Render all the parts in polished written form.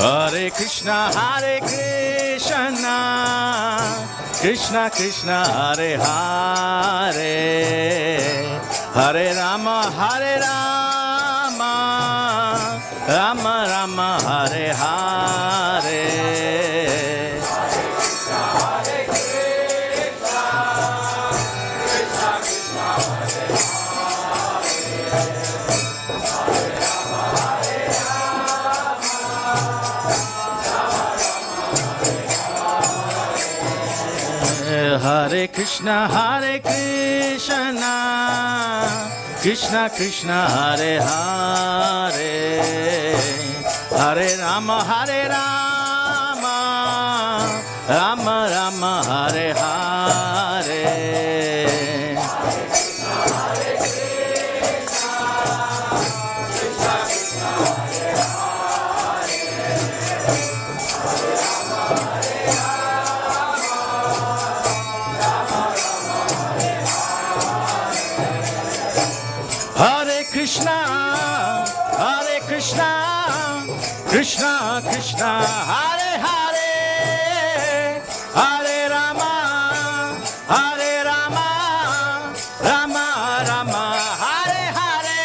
Hare Krishna, Krishna Krishna, Hare Hare, Hare Rama, Rama Rama, Hare Hare. Hare Krishna, Krishna Krishna, Hare Hare, Hare Rama, Rama Rama, Hare Hare. Krishna Krishna, Hare Hare, Hare Rama, Rama Rama, Hare Hare. Krishna Krishna, Hare Hare, Hare Rama, Rama Rama, Hare Hare.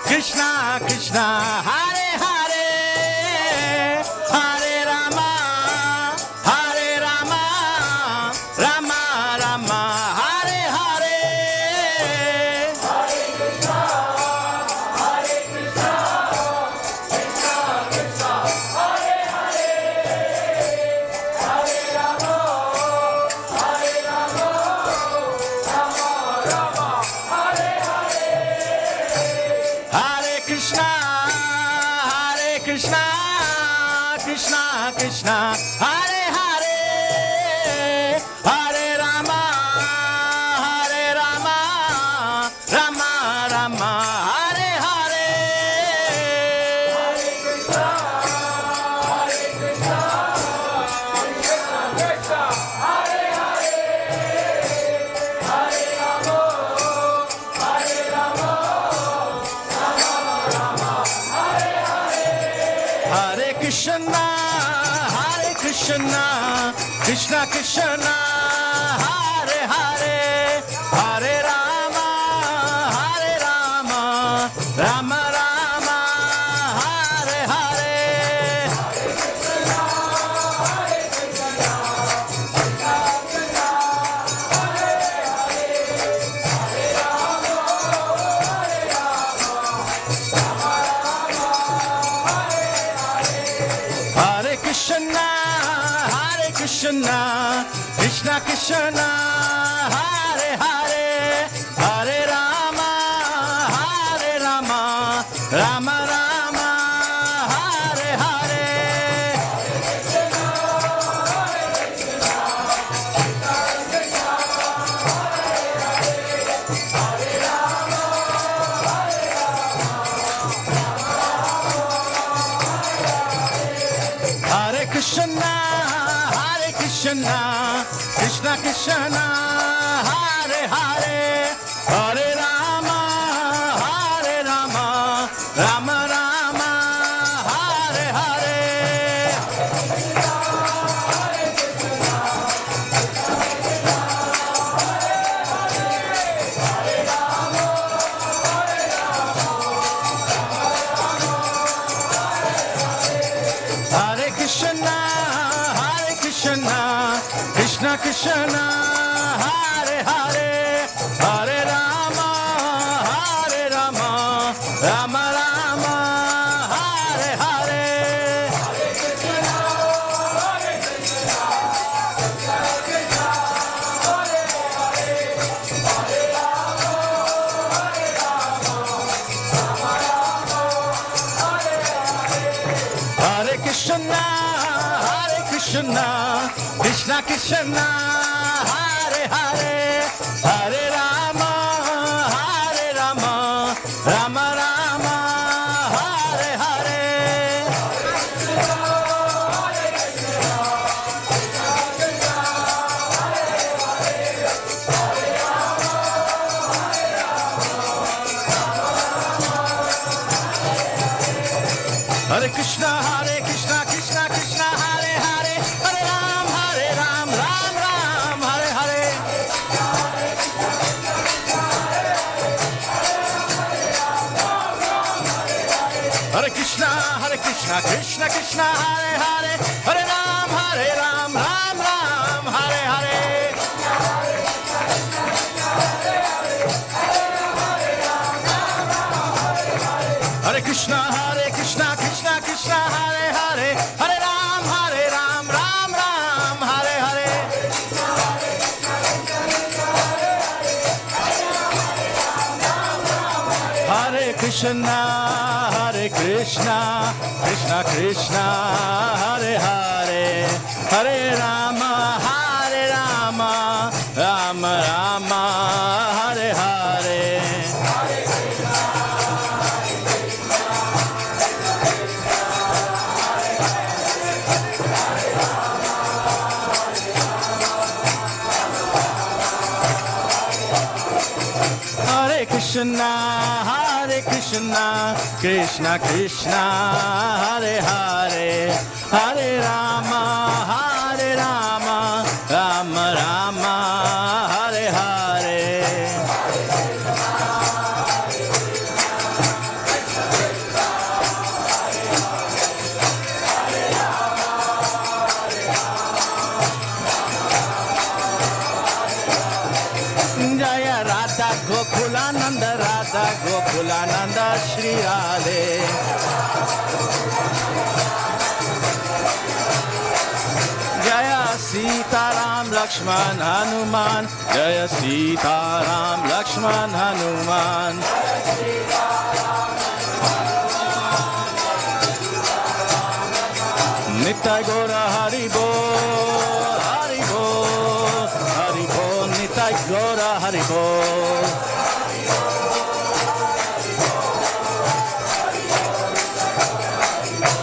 Krishna Krishna, Hare Hare, Hare Rama, Rama Rama, Hare Hare. Hare Krishna, Krishna Krishna, Hare Hare, Hare Rama, Rama Rama, Hare Hare. Hare Krishna, Krishna Krishna, Hare Hare, Hare Rama, Rama Rama, Hare Hare. Hare Krishna, Krishna Krishna, Hare Hare, Hare Rama, Rama Rama, Hare Hare. Hare Krishna, Krishna Krishna, Hare Hare, Hare Rama, Rama Rama, Hare Hare. Krishna, Krishna Krishna, Hare Hare, Hare Rama, Rama Rama, Hare Hare. Hare Krishna, Krishna Krishna, Hare Hare, Hare Ram, Ram Ram, Hare Hare. Hare Krishna, Krishna Krishna, Hare Hare, Hare Ram, Ram Ram, Hare Hare. Hare Krishna, Krishna Krishna, Hare Hare, Hare Ram, Ram Ram, Hare Hare. Hare Krishna, Krishna Krishna, Hare Hare, Hare Rama, Rama Rama, Hare Hare. Hare Krishna, Krishna Krishna, Hare Hare, Hare Rama, Rama Rama, Hare Hare. Jaya Radha Gokulananda, Radha Gokulananda, Shri Radhe. Jaya Sitaram Lakshman Hanuman, Jaya Sitaram Lakshman Hanuman. Nitai Gora Haribo, Haribo, Haribo, Nitai Gora Haribo.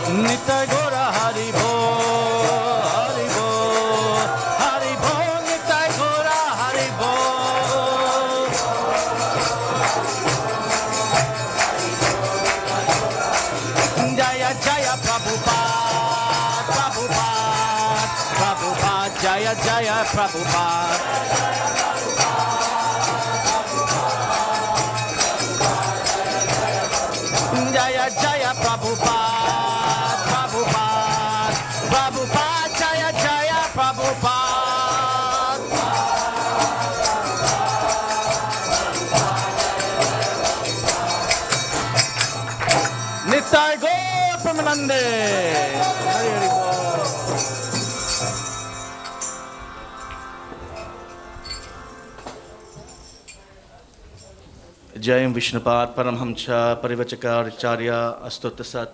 Nitai Gora Haribo, Haribo, Haribo, Nitai Gora Haribo. Jaya Jaya Prabhupada, Prabhupada, Prabhupada, Jaya Jaya Prabhupada. Jaya Jaya Prabhupada, Prabhupada, Prabhupada, Jaya Jaya Prabhupada. Nitai Gaur Pramanande. Hari Hari Bol. Jayam Vishnupad Paramhamsa Parivachakar Charya Astutasat.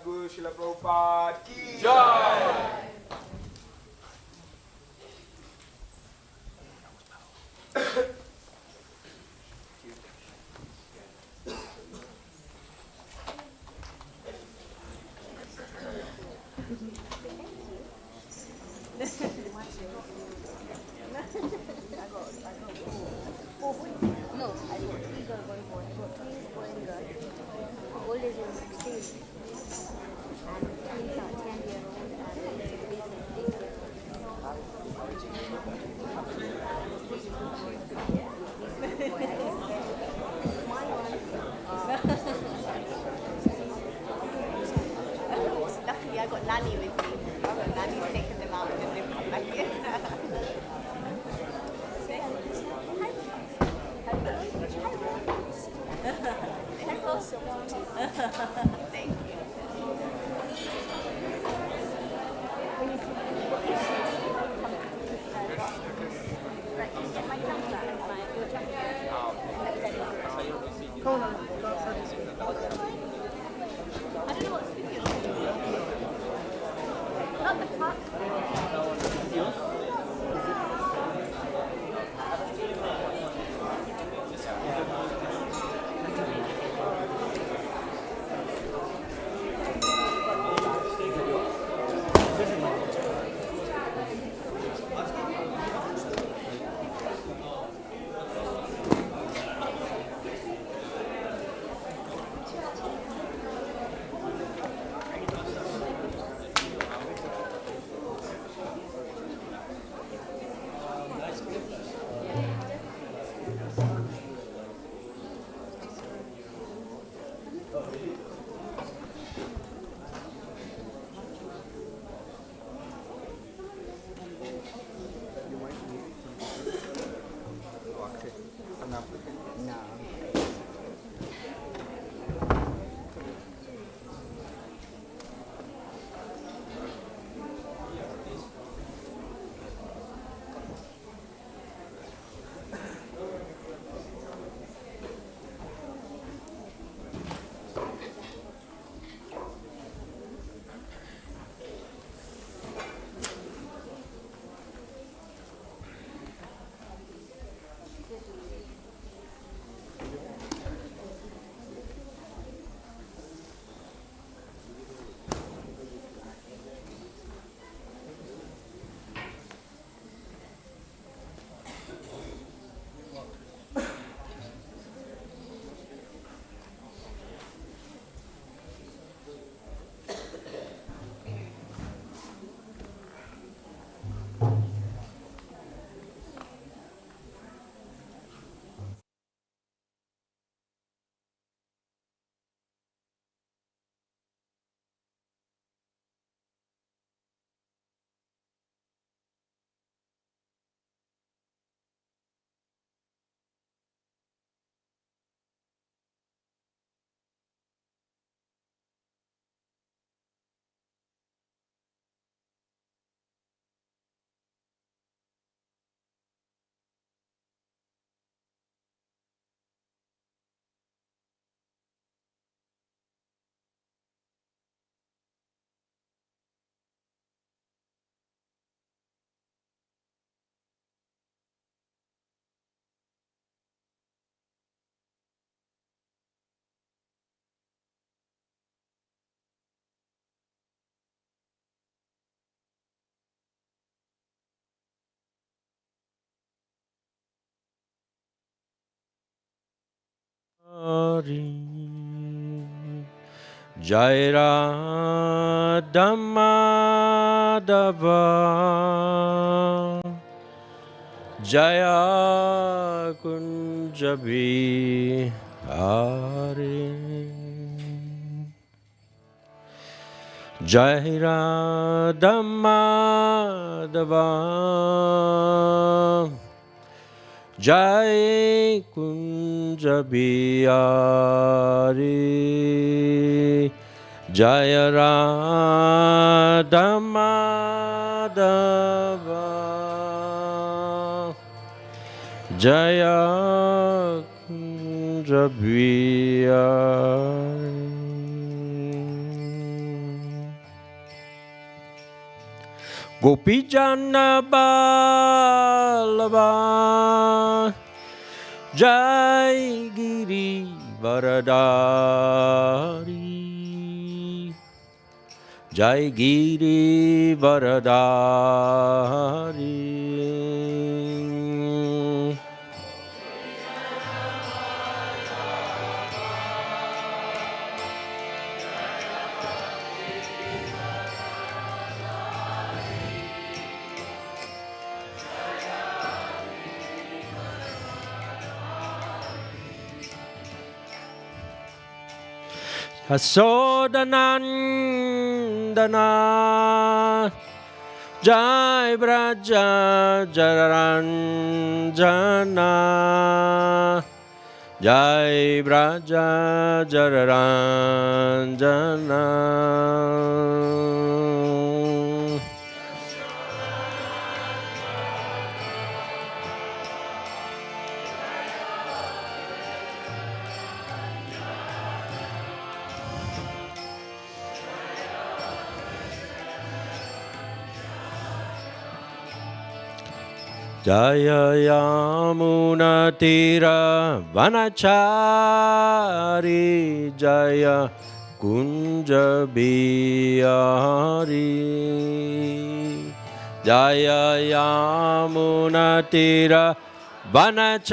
Guru Srila Prabhupada ki Jai. Luckily, I got Nanny with me. Nanny's taken them out and then they've come back in. Say hello. Thank you. I don't know what's video. Not the clock. Jai Radha Madhava Jaya Kunja Bihari Jai Radha Madhava Jai Kunja Bihari Jaya Radha Madhava Jaya Kunja Bihari Gopijana Ballabha Jai Giri Varadari Jai Giri Varadari Hasodanandana Jai Braja Jararanjana Jai Braja Jararanjana Jaya Yamuna Tira Vanachari Jaya Kunja Bihari Jaya Yamuna Tira Vanachari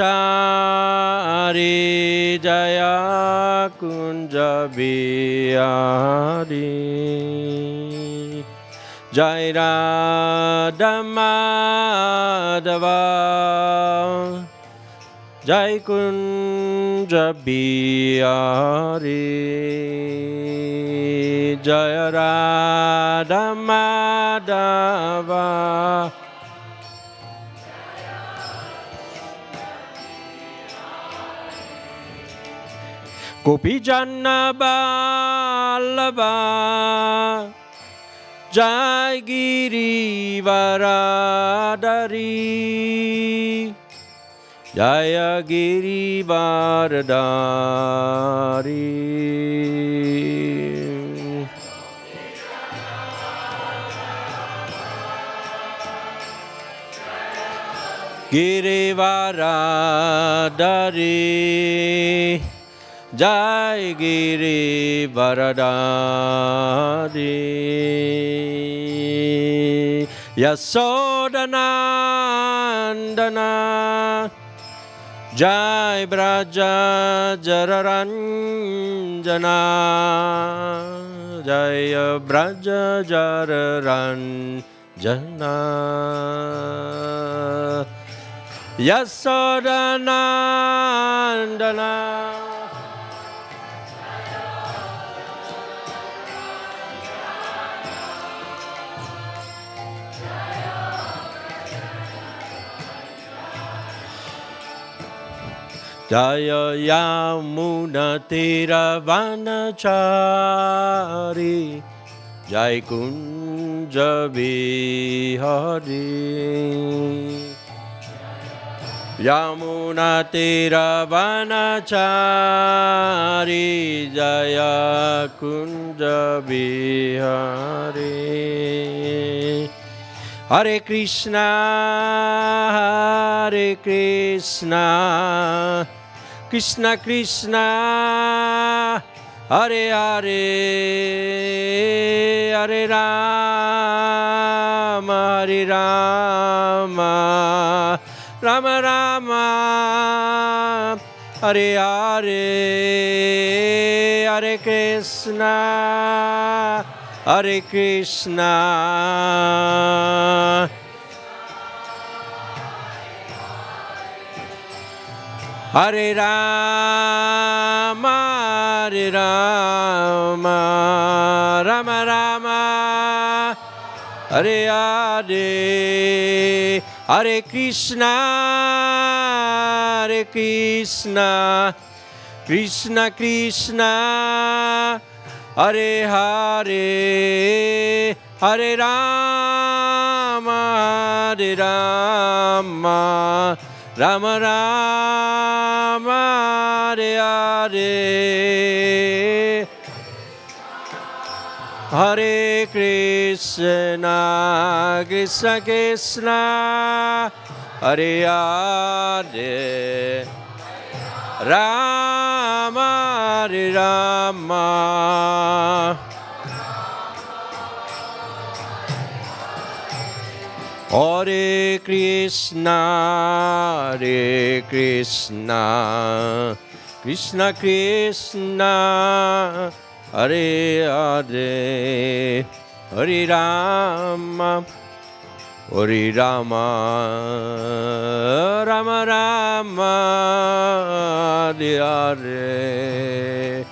Jaya Kunja Bihari Jai Radha Madhava Jai Kunja Bihari Jai Radha Madhava Gopijana Ballabha Jai Giri Varadari Jaya Giri Varadari Giri Varadari Jai Giri Varadari Yasodanandana Jai Braja Jararanjana Jaya Braja Jararanjana Yasodanandana Jaya Yamuna Tira Vanachari Jai Kunja Bihari Yamuna Tira Vanachari Jaya Kunja Bihari Hare Krishna Hare Krishna Krishna Krishna Hare Hare Hare Rama Hare Rama Rama Rama Hare Hare, Hare Krishna, Hare Krishna, Hare Rama, Hare Rama, Rama Rama, Hare Hare, Hare Krishna, Hare Krishna, Krishna Krishna, Hare Hare, Hare Rama, Hare Rama, Rama Rama, Hare Hare, Hare Krishna, Krishna Krishna, Hare Hare, Rama, Hare Rama. Hare Krishna, Hare Krishna, Krishna Krishna, Hare Hare, Hare Rama, Hare Rama, Rama Rama, Hare Hare,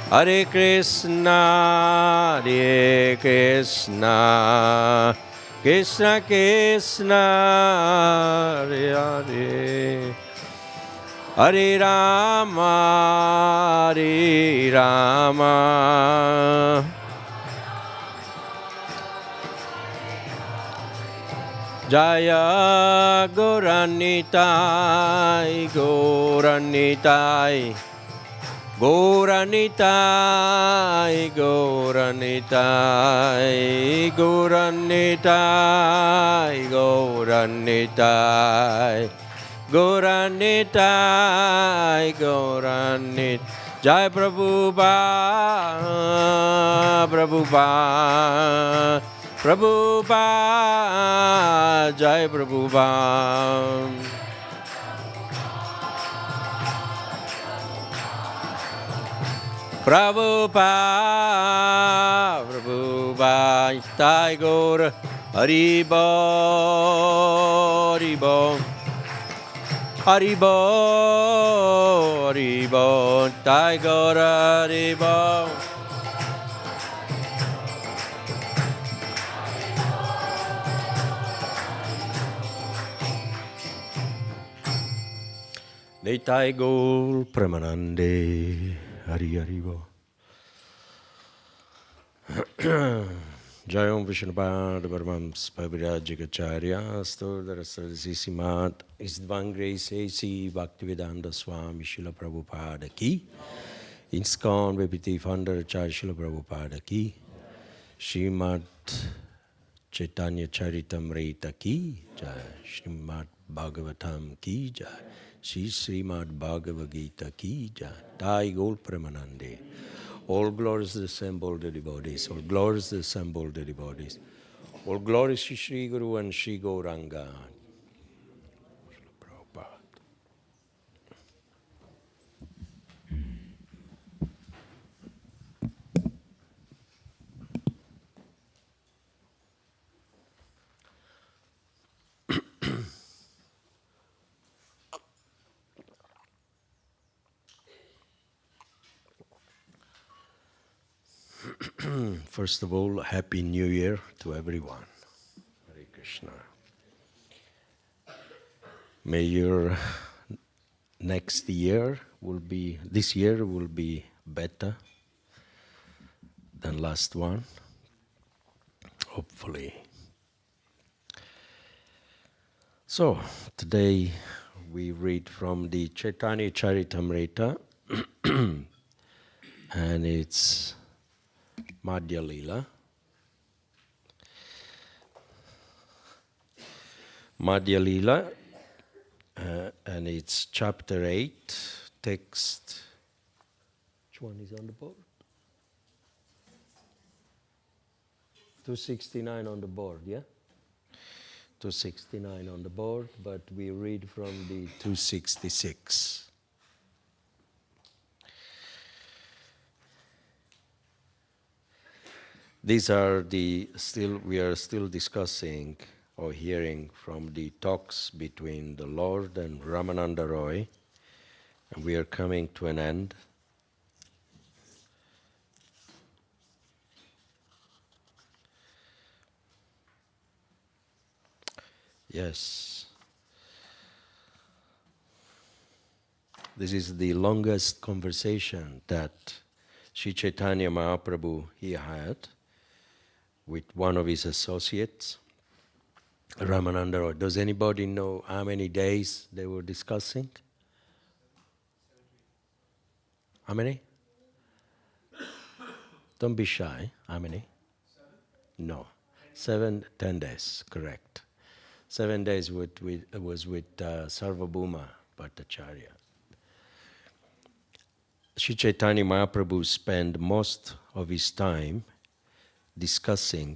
Hare Krishna, Hare Krishna, Krishna Krishna, Hare Hare, Hare Rama, Hare Rama. Jaya Gauranitai, Gauranitai, Gauranitai, Gauranitai, Gauranitai, Gauranitai, Gauranitai, Gauranit. Jai Prabhupada, Prabhupada, Prabhupada, Jai Prabhupada. Prabhupada, Prabhupada, Jai Gaur, Haribo, Haribo, Haribo, Haribo, Jai Gaur, Haribo. Nitai Gaur Premanande, Hari Haribo. Jayam Vishnupad Paramahamsa Pavirajikacharya Stodharasarasisimat Isdvangre Sesi Bhaktivedanta Swami Srila Prabhupada Ki ISKCON Vipiti Founder Acharya Srila Prabhupada Ki Srimad Chaitanya Charitamrita Ki Jai Srimad Bhagavatam Ki Jai Shri Srimad Bhagavad Gita Ki Jai Thai Gaur Premanande. All glories assembled the devotees, all glories assembled the devotees, all glories to Sri Guru and Sri Gauranga. Prabhupada. First of all, Happy New Year to everyone. Hare Krishna. May your this year will be better than last one, hopefully. So, today we read from the Chaitanya Charitamrita, and it's Madhya Lila. Madhya Lila, and it's chapter 8, text. Which one is on the board? 269 on the board, yeah? 269 on the board, but we read from the 266. These are we are still discussing or hearing from the talks between the Lord and Ramananda Roy, and we are coming to an end. Yes. This is the longest conversation that Sri Chaitanya Mahaprabhu he had with one of his associates, Ramananda Roy. Does anybody know how many days they were discussing? How many? Don't be shy. How many? 7? No. 7, 10 days, correct. 7 days was with Sarvabhauma Bhattacharya. Sri Chaitanya Mahaprabhu spent most of his time discussing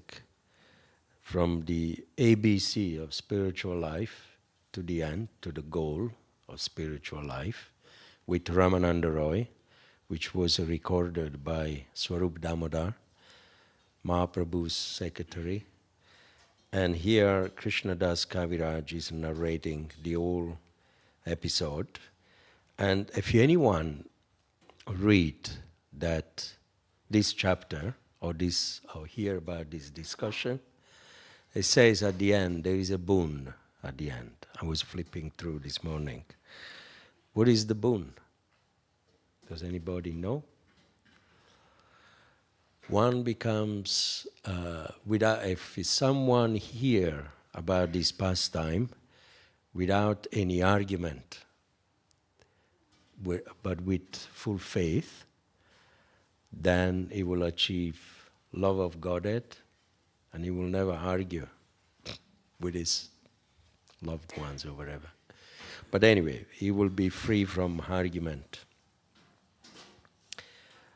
from the ABC of spiritual life to the end, to the goal of spiritual life, with Ramananda Roy, which was recorded by Swarup Damodar, Mahaprabhu's secretary. And here Krishnadas Kaviraj is narrating the whole episode. And if anyone read this chapter or hear about this discussion, it says at the end, there is a boon at the end. I was flipping through this morning. What is the boon? Does anybody know? One becomes, if someone hear about this pastime without any argument, but with full faith, then he will achieve love of Godhead, and he will never argue with his loved ones or whatever. But anyway, he will be free from argument.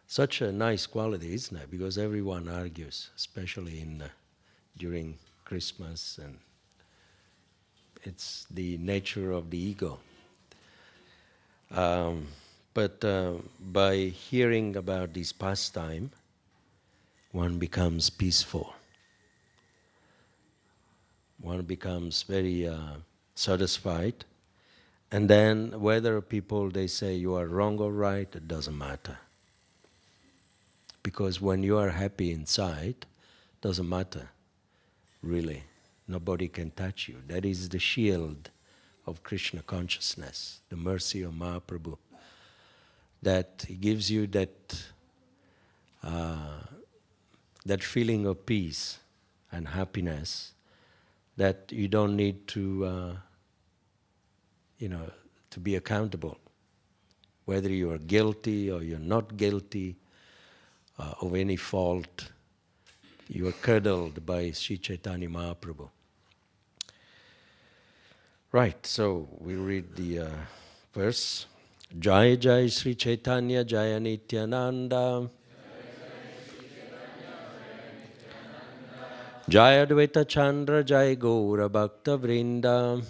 Such a nice quality, isn't it? Because everyone argues, especially during Christmas, and it's the nature of the ego. But by hearing about this pastime, one becomes peaceful. One becomes very satisfied. And then whether people, they say you are wrong or right, it doesn't matter. Because when you are happy inside, it doesn't matter, really. Nobody can touch you. That is the shield of Krishna consciousness, the mercy of Mahaprabhu. That gives you that feeling of peace and happiness that you don't need to be accountable. Whether you are guilty or you're not guilty of any fault, you are cuddled by Sri Chaitanya Mahaprabhu. Right, so we read the verse. Jai Jai Sri Chaitanya Jaya Nityananda Jaya Advaita Chandra Jai Gaura Bhakta Vrinda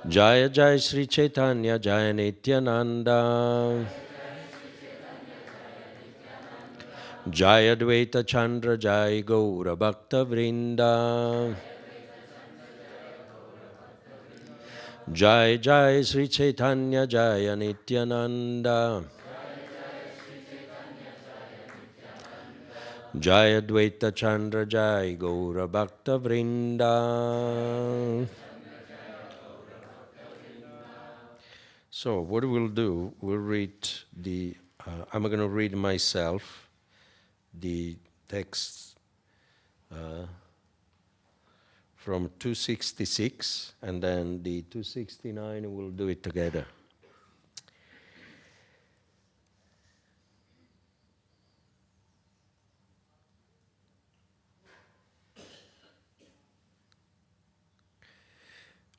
Jaya Jai Sri Chaitanya Jaya Nityananda Jaya Advaita Chandra Jai Gaura Bhakta Vrinda Jai Jai Sri Chaitanya Jaya Nityananda Jai Advaita Chandra Jai Gaura Bhakta Vrinda. So what we'll do, we'll read I'm going to read myself the text from 266, and then the 269, we'll do it together.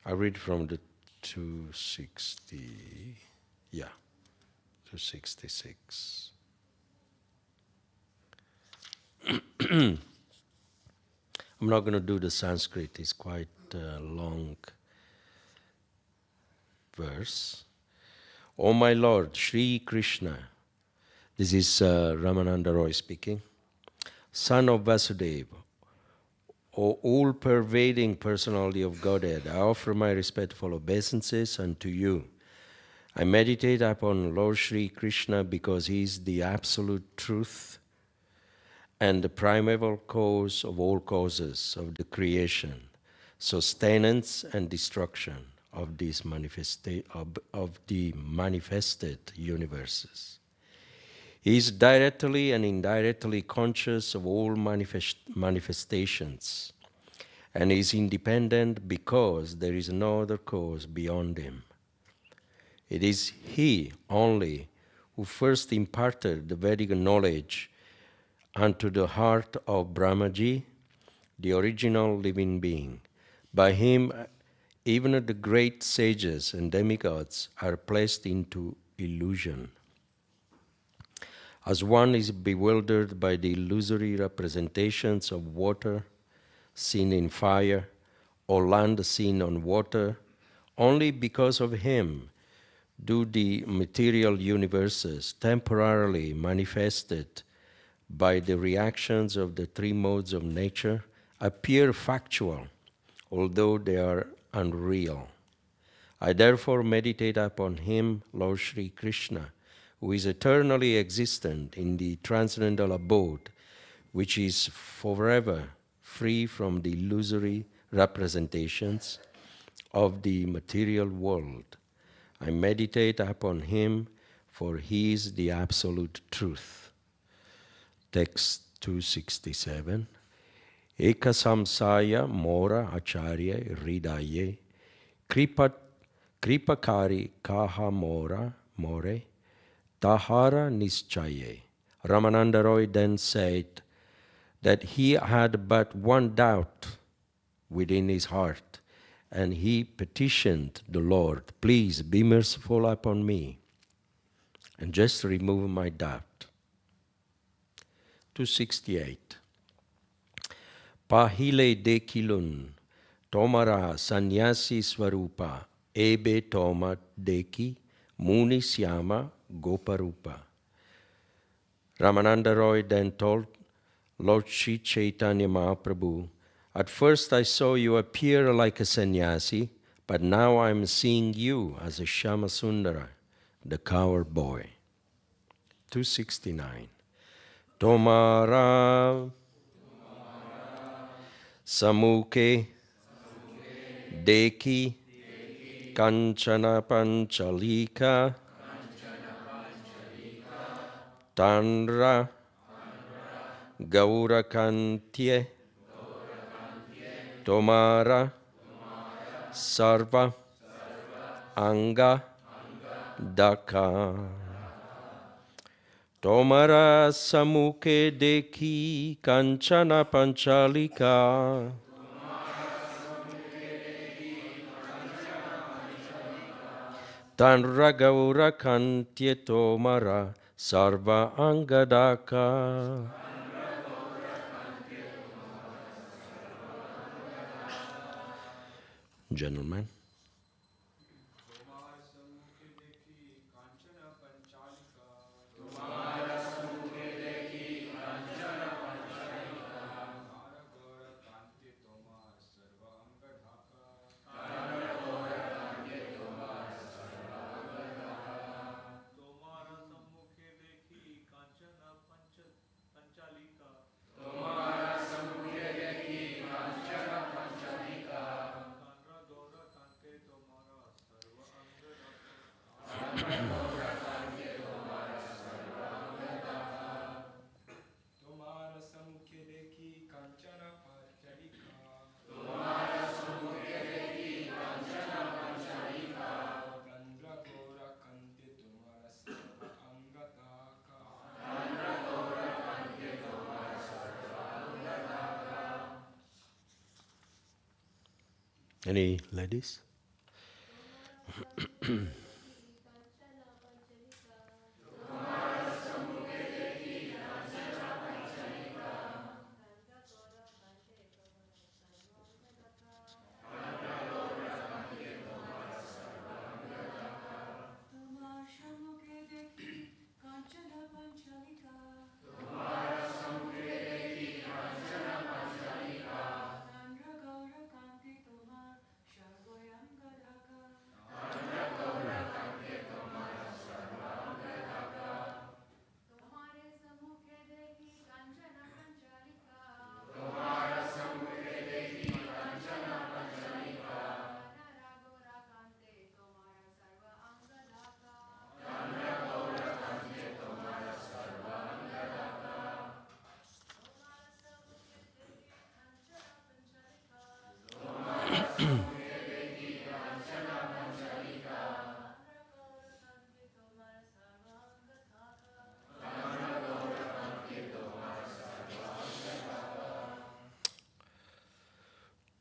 I read from the 266. I'm not going to do the Sanskrit, it's quite a long verse. O my Lord, Sri Krishna, This is Ramananda Roy speaking. Son of Vasudeva, O all-pervading personality of Godhead, I offer my respectful obeisances unto you. I meditate upon Lord Sri Krishna because he is the absolute truth and the primeval cause of all causes of the creation, sustenance and destruction of these of the manifested universes. He is directly and indirectly conscious of all manifestations, and is independent because there is no other cause beyond him. It is he only who first imparted the Vedic knowledge unto the heart of Brahmaji, the original living being. By him, even the great sages and demigods are placed into illusion. As one is bewildered by the illusory representations of water seen in fire or land seen on water, only because of him do the material universes temporarily manifested by the reactions of the three modes of nature appear factual, although they are unreal. I therefore meditate upon him, Lord Sri Krishna, who is eternally existent in the transcendental abode, which is forever free from the illusory representations of the material world. I meditate upon him, for he is the absolute truth. Text 267. Ekasamsaya mora acharya hridaye kripakari kaha mora more tahara nischaye. Ramananda Roy then said that he had but one doubt within his heart, and he petitioned the Lord, please be merciful upon me and just remove my doubt. 268. Pahile dekilun tomara sannyasi swarupa ebe toma deki muni syama goparupa. Ramananda Roy then told Lord Sri Chaitanya Mahaprabhu, at first I saw you appear like a sannyasi, but now I'm seeing you as a Shyamasundara, the coward boy. 269. Tomara Samuke Deki Kanchana Panchalika Tanra Gaurakantye Tomara Sarva Anga Daka. Tomara Samuke Deki Kanchana Panchalika Tanra Gaurakantye Tomara Sarva Angadaka. Gentlemen. Any ladies?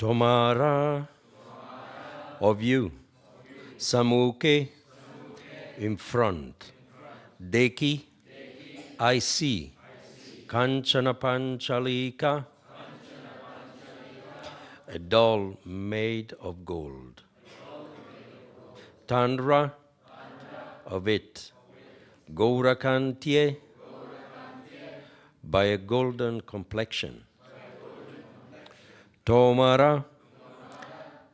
Tomara of you, Samuke in front, Deki I see, Kanchana Panchalika, a doll made of gold. Tandra of it, Gaurakantie, by a golden complexion. Tomara,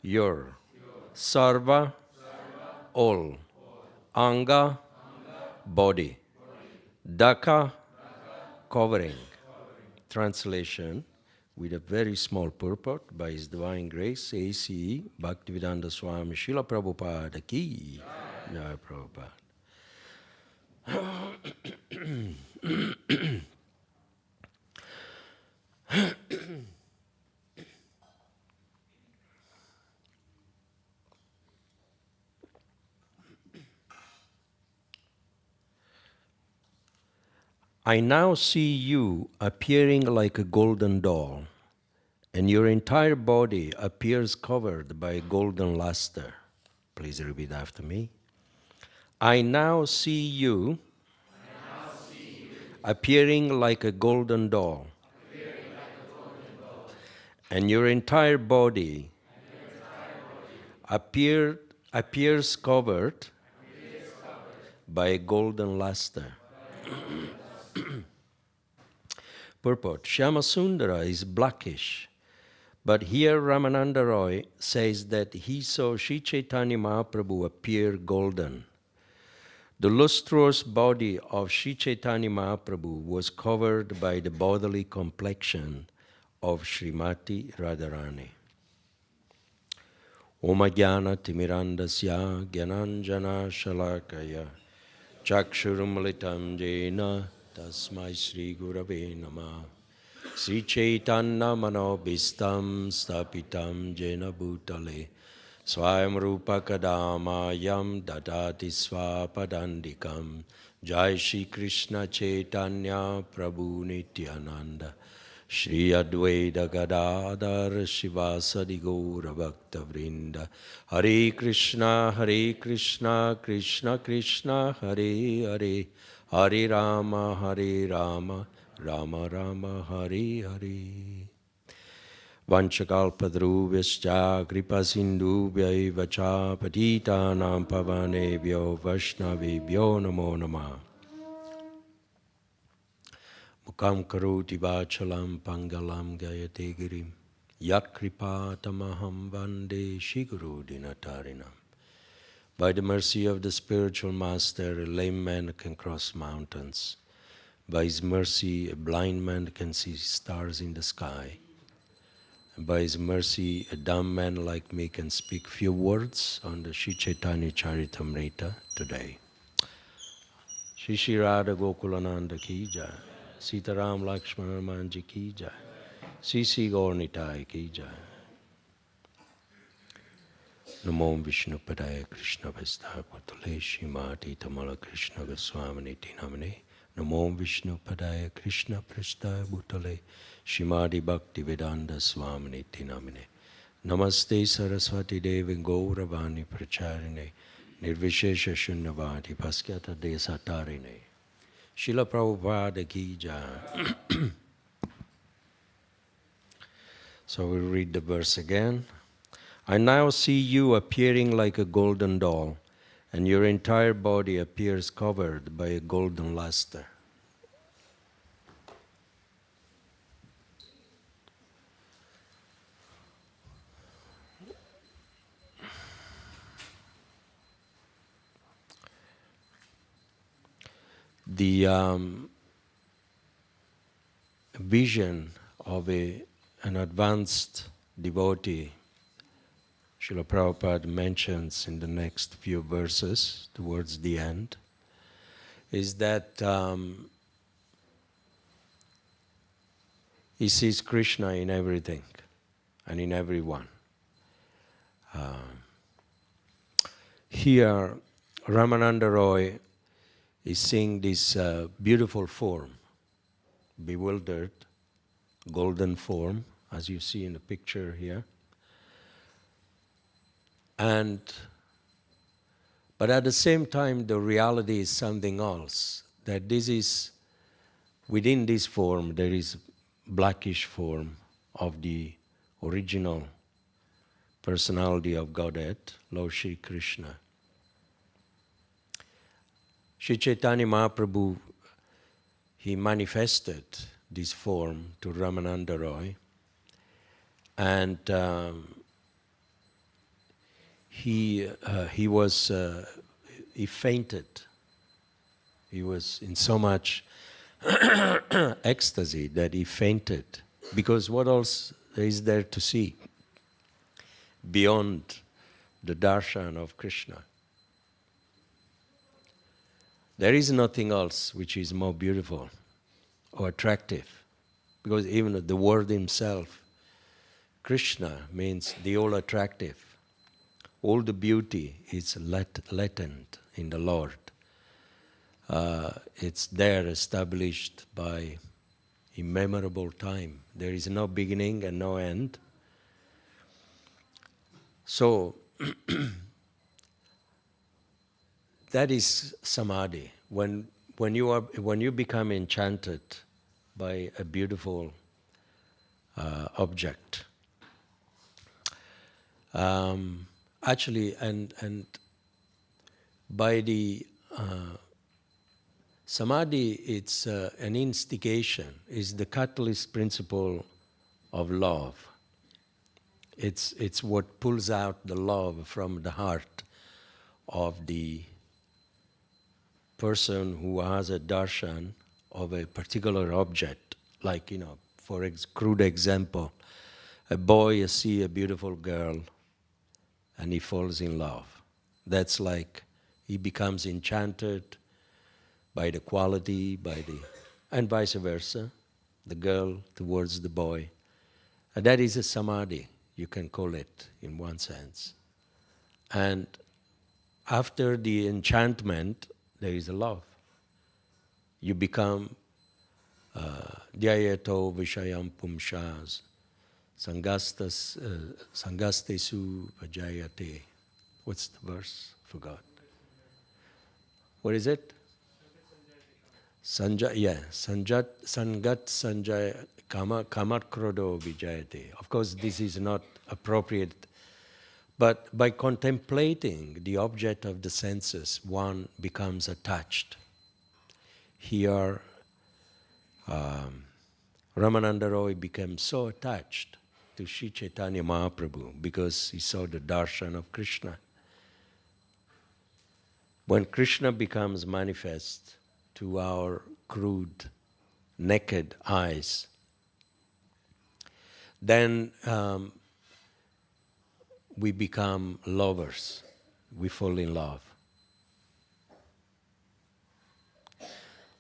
your. Sarva, all. Anga, body. Daka, covering. Translation with a very small purport by His Divine Grace, A.C. Bhaktivedanta Swami Srila Prabhupada Ki. Jai Prabhupada. I now see you appearing like a golden doll, and your entire body appears covered by golden luster. Please repeat after me. I now see you appearing like a golden doll, and your entire body appears covered by a golden luster. Purport. Shyamasundara is blackish, but here Ramananda Roy says that he saw Sri Chaitanya Mahaprabhu appear golden. The lustrous body of Sri Chaitanya Mahaprabhu was covered by the bodily complexion of Srimati Radharani. Om Jnana Timirandasya Gyananjana Shalakaya Chakshurumalitam Jena Tasmai Sri Gurave Namah Sri Chaitanya Manobhistam Stapitam Jena Bhutale Swayam Rupa Kadamayam Dadati Swapadandikam Jai Shri Krishna Chaitanya Prabhu Nityananda Shri Advaita Gadadhar Shivasadi Gaura Bhakta Vrinda Hare Krishna Krishna Krishna Hare Hare Hare Rama Rama Rama Hare Hare Vanchakalpadruvascha Kripasindubhya Vacha Patitanam Pavanebhyo Vaishnavebhyo Namo Namah Mukam karoti vachalam pangalam gayate girim Yat kripatamaham vande shiguru dinatarinam. By the mercy of the spiritual master, a lame man can cross mountains. By his mercy, a blind man can see stars in the sky. And by his mercy, a dumb man like me can speak few words on the Sri Chaitanya Charitamrita today. Shri Shri Radha Gokulananda Ki Jai. Sitaram Lakshmana Manji Ki Jai. Sisi Gaur Nitai Ki Jai. Namo Vishnu Padaya Krishna Vestha Putale Shrimati Tamala Krishna Goswami Namane. Namo Vishnu Padaya Krishna Prasthaya Bhutale Shrimati Bhaktivedanta Swami Namane. Namaste Saraswati Devi Gauravani Pracharine Nirvishesha Shunyavadi Paskyata Desatarine. Srila Prabhupada Ki Jai. So we read the verse again. I now see you appearing like a golden doll, and your entire body appears covered by a golden luster. The vision of an advanced devotee, Srila Prabhupada mentions in the next few verses towards the end, is that he sees Krishna in everything and in everyone. Here, Ramananda Roy is seeing this beautiful form, bewildered, golden form, as you see in the picture here. But at the same time, the reality is something else. That this is, within this form, there is blackish form of the original personality of Godhead, Lord Shri Krishna. Sri Chaitanya Mahaprabhu, he manifested this form to Ramananda Roy, and he fainted. He was in so much ecstasy that he fainted, because what else is there to see beyond the darshan of Krishna? There is nothing else which is more beautiful or attractive, because even the word himself, Krishna, means the all attractive. All the beauty is latent in the Lord. It's there, established by immemorable time. There is no beginning and no end. So, that is samadhi. When you become enchanted by a beautiful object. Actually, and by the samadhi, it's an instigation, is the catalyst principle of love. It's what pulls out the love from the heart of the person who has a darshan of a particular object. Like, for crude example, a boy see a beautiful girl and he falls in love. That's like he becomes enchanted by the quality, and vice versa, the girl towards the boy. And that is a samadhi, you can call it in one sense. And after the enchantment, there is a love. You become dhyayato vishayam pumshas sangastesu vajayate. What's the verse? Forgot. What is it? Sangat sanjaya kamakrodo vijayate. Of course, this is not appropriate, but by contemplating the object of the senses, one becomes attached. Here, Ramananda Roy became so attached to Sri Chaitanya Mahaprabhu because he saw the darshan of Krishna. When Krishna becomes manifest to our crude, naked eyes, then we become lovers. We fall in love.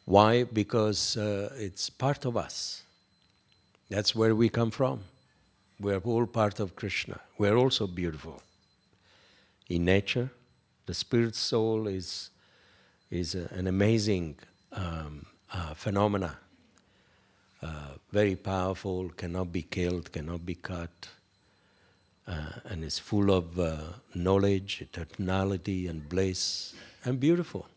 Why? Because it's part of us. That's where we come from. We're all part of Krishna. We're also beautiful. In nature, the spirit soul is an amazing phenomena. Very powerful, cannot be killed, cannot be cut, and is full of knowledge, eternality, and bliss, and beautiful.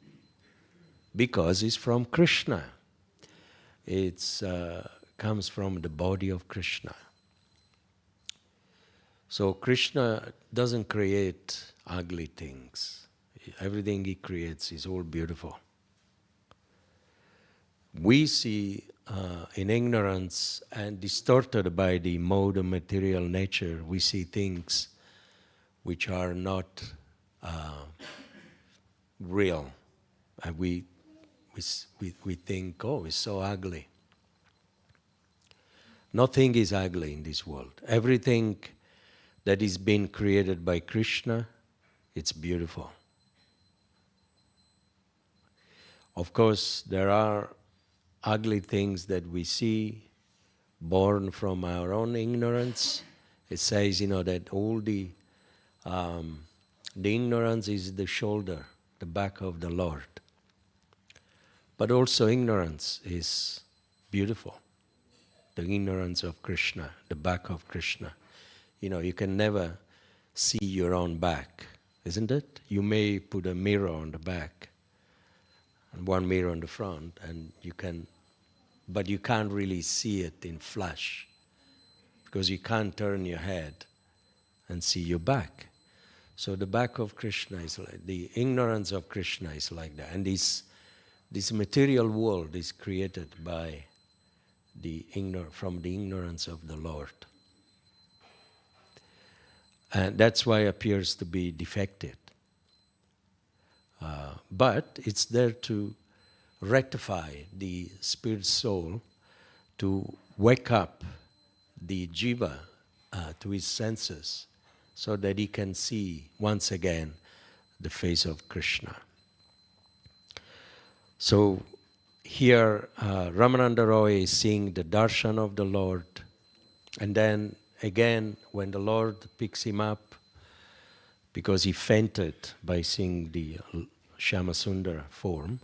Because it's from Krishna. It comes from the body of Krishna. So Krishna doesn't create ugly things. Everything he creates is all beautiful. We see in ignorance and distorted by the mode of material nature, we see things which are not real. And we think, oh, it's so ugly. Nothing is ugly in this world. Everything that is being created by Krishna, it's beautiful. Of course, there are ugly things that we see born from our own ignorance. It says, that all the ignorance is the shoulder, the back of the Lord. But also ignorance is beautiful. The ignorance of Krishna, the back of Krishna. You can never see your own back, isn't it? You may put a mirror on the back and one mirror on the front, and but you can't really see it in flash because you can't turn your head and see your back. So the back of Krishna is like, the ignorance of Krishna is like that. And this material world is created by from the ignorance of the Lord. And that's why it appears to be defective. But it's there to rectify the spirit soul, to wake up the jiva to his senses, so that he can see once again the face of Krishna. So here Ramananda Roy is seeing the darshan of the Lord, and then again when the Lord picks him up, because he fainted by seeing the Shyamasundara form,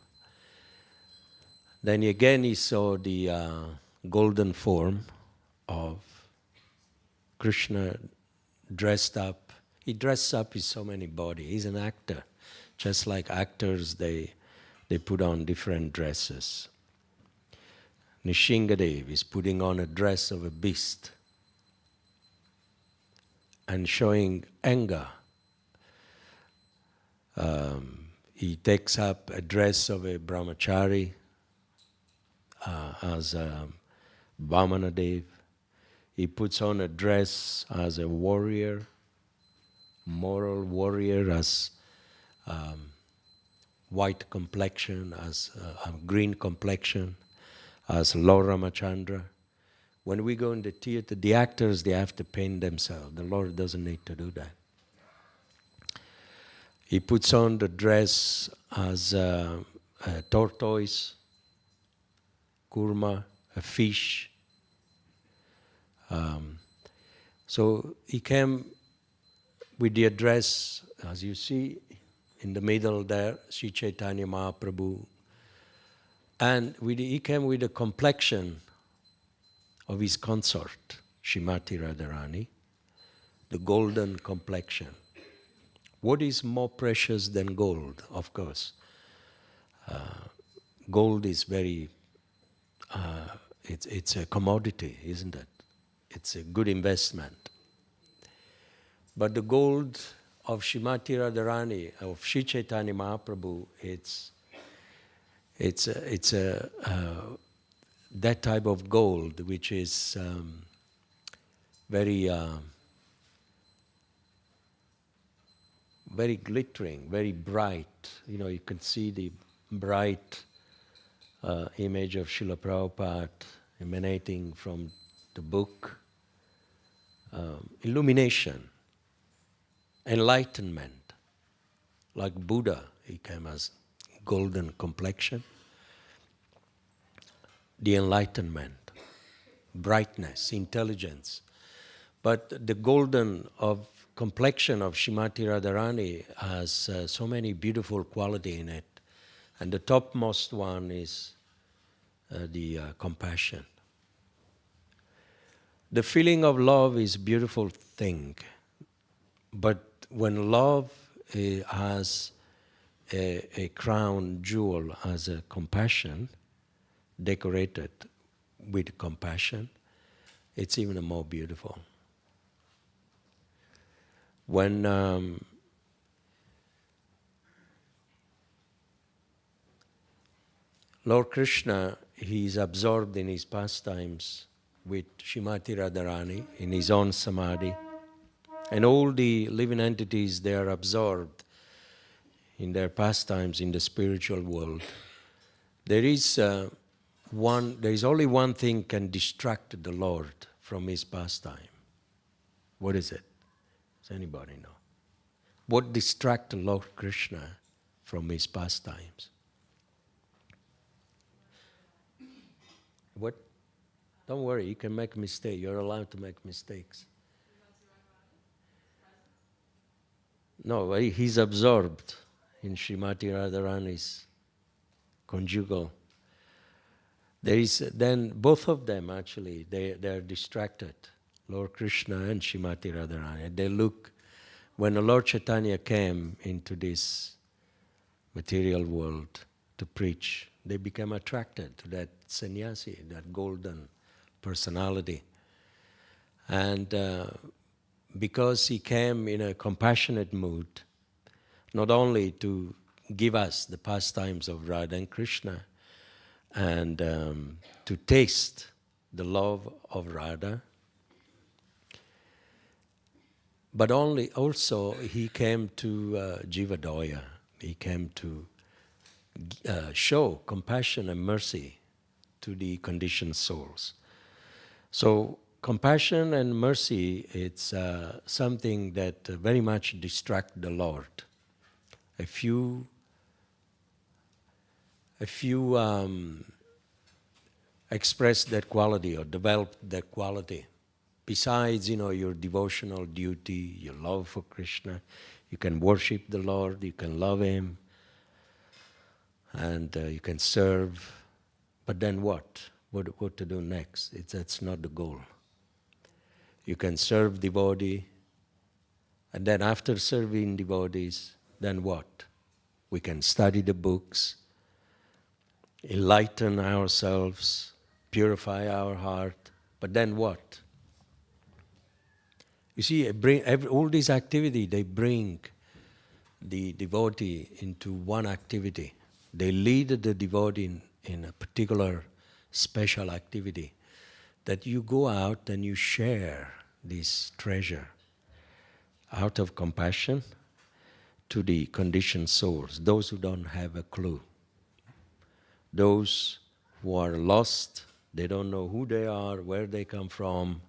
then again he saw the golden form of Krishna dressed up. He dressed up in so many bodies. He's an actor. Just like actors, they put on different dresses. Nishingadev is putting on a dress of a beast and showing anger. He takes up a dress of a brahmachari as Vamanadev. He puts on a dress as a warrior, moral warrior, as white complexion, as green complexion, as Lord Ramachandra. When we go in the theater, the actors, they have to paint themselves. The Lord doesn't need to do that. He puts on the dress as a tortoise, kurma, a fish. So he came with the address, as you see, in the middle there, Sri Chaitanya Mahaprabhu. And he came with the complexion of his consort, Srimati Radharani, the golden complexion. What is more precious than gold? Of course. Gold is very, it's a commodity, isn't it? It's a good investment. But the gold of Srimati Radharani, of Sri Chaitanya Mahaprabhu, it's that type of gold which is very glittering, very bright. You know, you can see the bright image of Srila Prabhupada emanating from the book. Illumination, enlightenment. Like Buddha, he came as golden complexion. The enlightenment, brightness, intelligence. But the golden complexion of Srimati Radharani has so many beautiful qualities in it. And the topmost one is the compassion. The feeling of love is a beautiful thing. But when love has a crown jewel as a compassion, decorated with compassion, it's even more beautiful. When Lord Krishna, he is absorbed in his pastimes with Srimati Radharani in his own samadhi, and all the living entities, they are absorbed in their pastimes in the spiritual world. There is only one thing can distract the Lord from his pastime. What is it? Does anybody know? What distracts Lord Krishna from his pastimes? What? Don't worry, you can make a mistake. You're allowed to make mistakes. No, he's absorbed in Srimati Radharani's conjugal. There is then both of them actually, they are distracted, Lord Krishna and Srimati Radharani. They look when the Lord Chaitanya came into this material world to preach, they became attracted to that sannyasi, that golden personality. And because he came in a compassionate mood, not only to give us the pastimes of Radha and Krishna and to taste the love of Radha, but also he came to Jivadaya. He came to show compassion and mercy to the conditioned souls. So compassion and mercy, it's something that very much distracts the Lord. If you express that quality or develop that quality, besides your devotional duty, your love for Krishna, you can worship the Lord, you can love Him, and you can serve. But then what? What to do next? That's not the goal. You can serve devotee, and then after serving devotees, then what? We can study the books, enlighten ourselves, purify our heart, but then what? You see, all these activity, they bring the devotee into one activity. They lead the devotee in a particular special activity, that you go out and you share this treasure out of compassion to the conditioned souls, those who don't have a clue. Those who are lost, they don't know who they are, where they come from,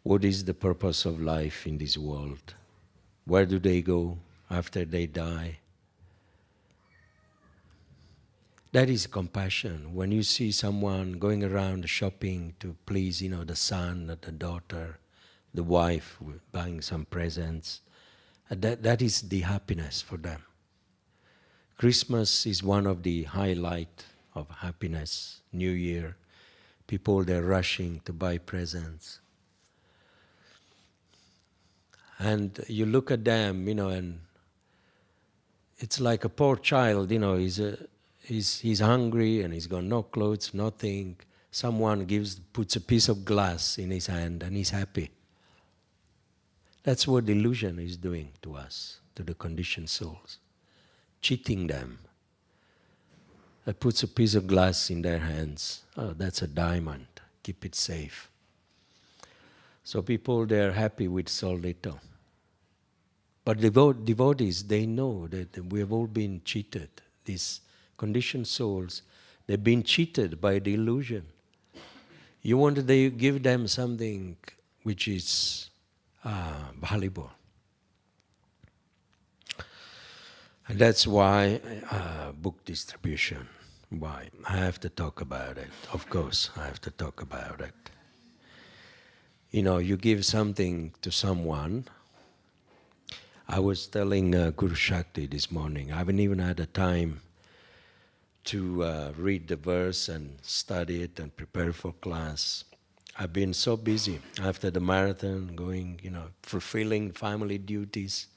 what is the purpose of life in this world, where do they go after they die. That is compassion. When you see someone going around shopping to please, the son, the daughter, the wife, buying some presents, that is the happiness for them. Christmas is one of the highlight of happiness. New Year, people, they're rushing to buy presents. And you look at them, and it's like a poor child, he's hungry and he's got no clothes, nothing. Someone puts a piece of glass in his hand and he's happy. That's what delusion is doing to us, to the conditioned souls. Cheating them. It puts a piece of glass in their hands. Oh, that's a diamond. Keep it safe. So people, they're happy with so little. But devotees, they know that we have all been cheated. These conditioned souls, they've been cheated by the illusion. You want to give them something which is valuable. And that's why book distribution. Why? I have to talk about it. Of course, I have to talk about it. You give something to someone. I was telling Guru Shakti this morning, I haven't even had the time to read the verse and study it and prepare for class. I've been so busy after the marathon, going, fulfilling family duties,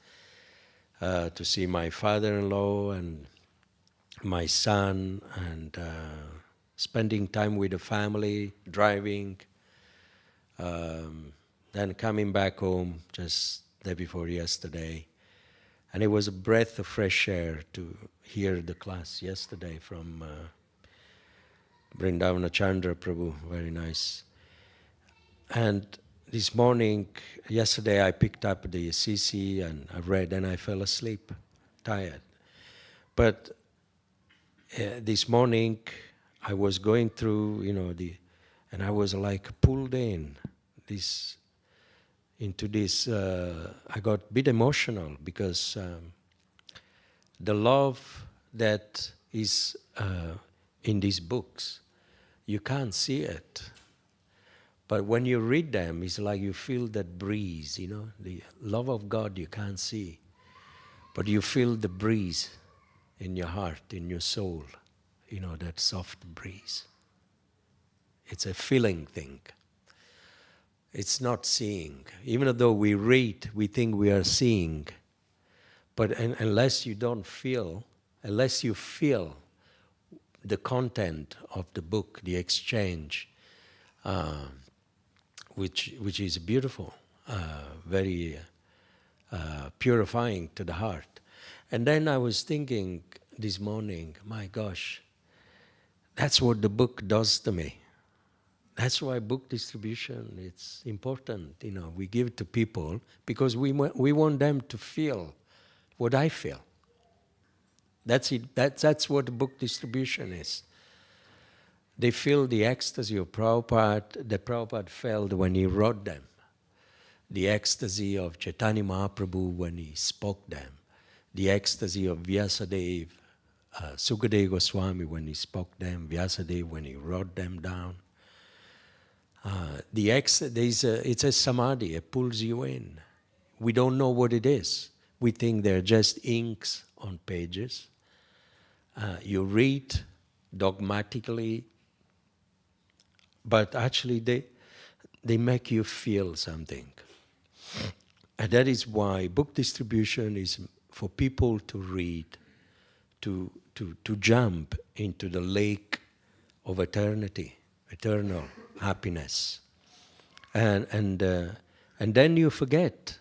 to see my father-in-law and my son, and spending time with the family, driving, then coming back home just day before yesterday. And it was a breath of fresh air to hear the class yesterday from Vrindavana Chandra Prabhu, very nice. And this morning, yesterday I picked up the CC and I read and I fell asleep, tired. But this morning I was going through, and I was like pulled into this, I got a bit emotional because the love that is in these books, you can't see it. But when you read them, it's like you feel that breeze, the love of God you can't see. But you feel the breeze in your heart, in your soul, that soft breeze. It's a feeling thing. It's not seeing. Even though we read, we think we are seeing. But unless you feel the content of the book, the exchange, which is beautiful, very purifying to the heart. And then I was thinking this morning, my gosh, that's what the book does to me. That's why book distribution, it's important. We give it to people because we want them to feel what I feel. That's it. That's what book distribution is. They feel the ecstasy of Prabhupada that Prabhupada felt when he wrote them. The ecstasy of Chaitanya Mahaprabhu when he spoke them. The ecstasy of Vyasadeva, Sukadeva Goswami when he spoke them, Vyasadeva when he wrote them down. It's a samadhi, it pulls you in. We don't know what it is. We think they're just inks on pages. You read dogmatically, but actually they make you feel something. And that is why book distribution is for people to read, to jump into the lake of eternity, eternal happiness. And then you forget.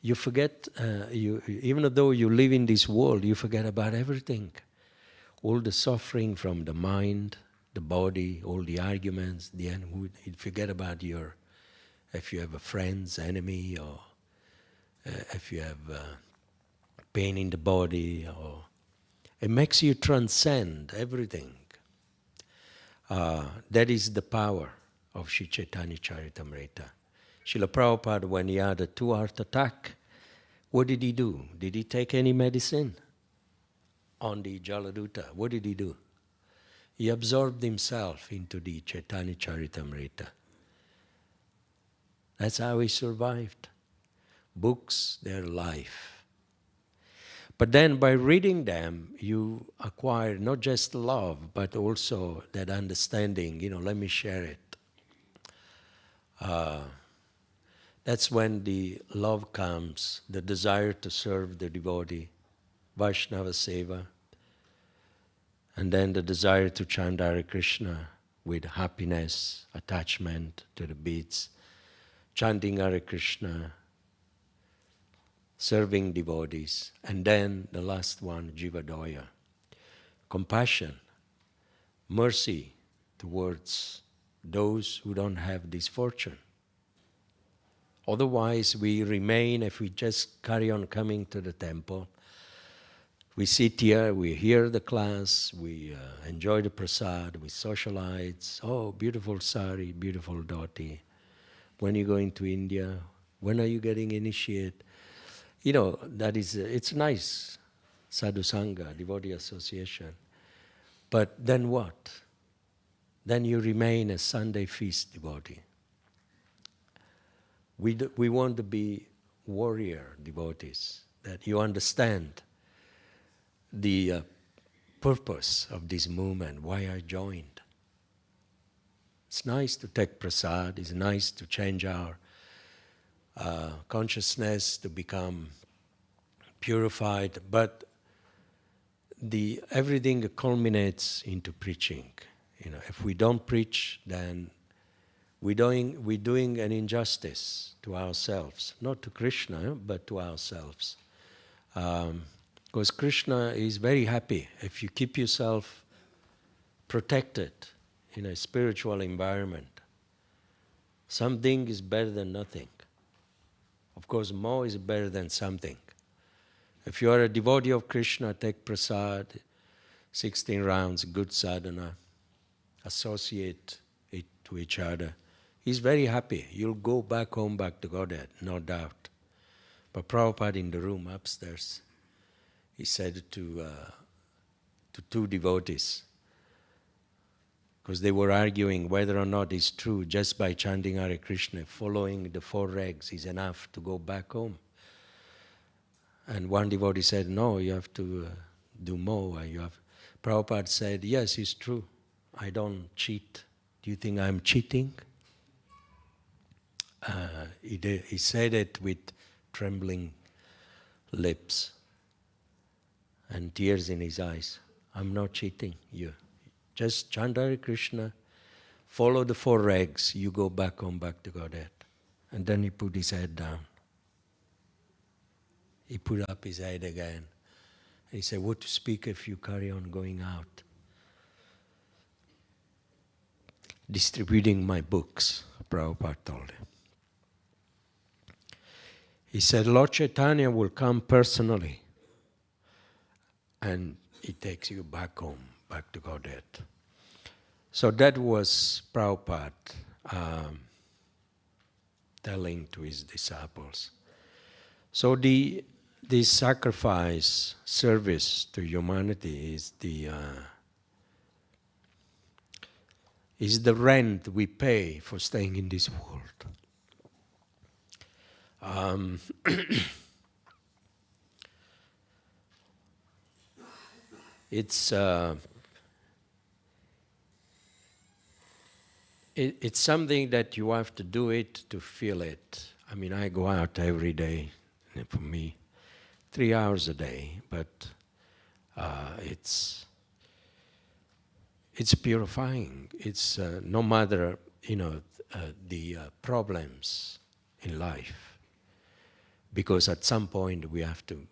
You forget, even though you live in this world, you forget about everything. All the suffering from the mind, the body, all the arguments, you forget about if you have a friend's enemy, or if you have pain in the body, or it makes you transcend everything. That is the power of Sri Chaitanya Charitamrita. Srila Prabhupada, when he had a 2-heart attack, what did he do? Did he take any medicine? On the Jaladuta, what did he do? He absorbed himself into the Chaitanya Charitamrita. That's how he survived. Books, their life. But then by reading them, you acquire not just love, but also that understanding, let me share it. That's when the love comes, the desire to serve the devotee, Vaishnava Seva, and then the desire to chant Hare Krishna with happiness, attachment to the beats, chanting Hare Krishna, serving devotees, and then the last one, Jivadoya, compassion, mercy towards those who don't have this fortune. Otherwise, we remain, if we just carry on coming to the temple, we sit here, we hear the class, we enjoy the prasad, we socialize. Oh, beautiful sari, beautiful dhoti. When are you going to India? When are you getting initiated? It's nice, sadhu sangha, devotee association. But then what? Then you remain a Sunday feast devotee. We want to be warrior devotees, that you understand the purpose of this movement, why I joined. It's nice to take prasad, it's nice to change our consciousness to become purified, but everything culminates into preaching. If we don't preach, then we're doing an injustice to ourselves, not to Krishna, but to ourselves. Because Krishna is very happy if you keep yourself protected in a spiritual environment. Something is better than nothing. Of course, more is better than something. If you are a devotee of Krishna, take prasad, 16 rounds, good sadhana, associate it to each other. He's very happy. You'll go back home, back to Godhead, no doubt. But Prabhupada in the room upstairs, he said to 2 devotees, because they were arguing whether or not it's true, just by chanting Hare Krishna, following the 4 regs is enough to go back home. And one devotee said, no, you have to do more. Prabhupada said, yes, it's true. I don't cheat. Do you think I'm cheating? He said it with trembling lips and tears in his eyes. I'm not cheating you. Just chant Hare Krishna, follow the 4 regs, you go back home, back to Godhead. And then he put his head down. He put up his head again. He said, what to speak if you carry on going out? Distributing my books, Prabhupada told him. He said, Lord Chaitanya will come personally and he takes you back home, back to Godhead. So that was Prabhupada telling to his disciples. So this sacrifice, service to humanity is the rent we pay for staying in this world. It's something that you have to do it to feel it. I mean, I go out every day, for me, 3 hours a day, but it's purifying. It's no matter, the problems in life, because at some point we have to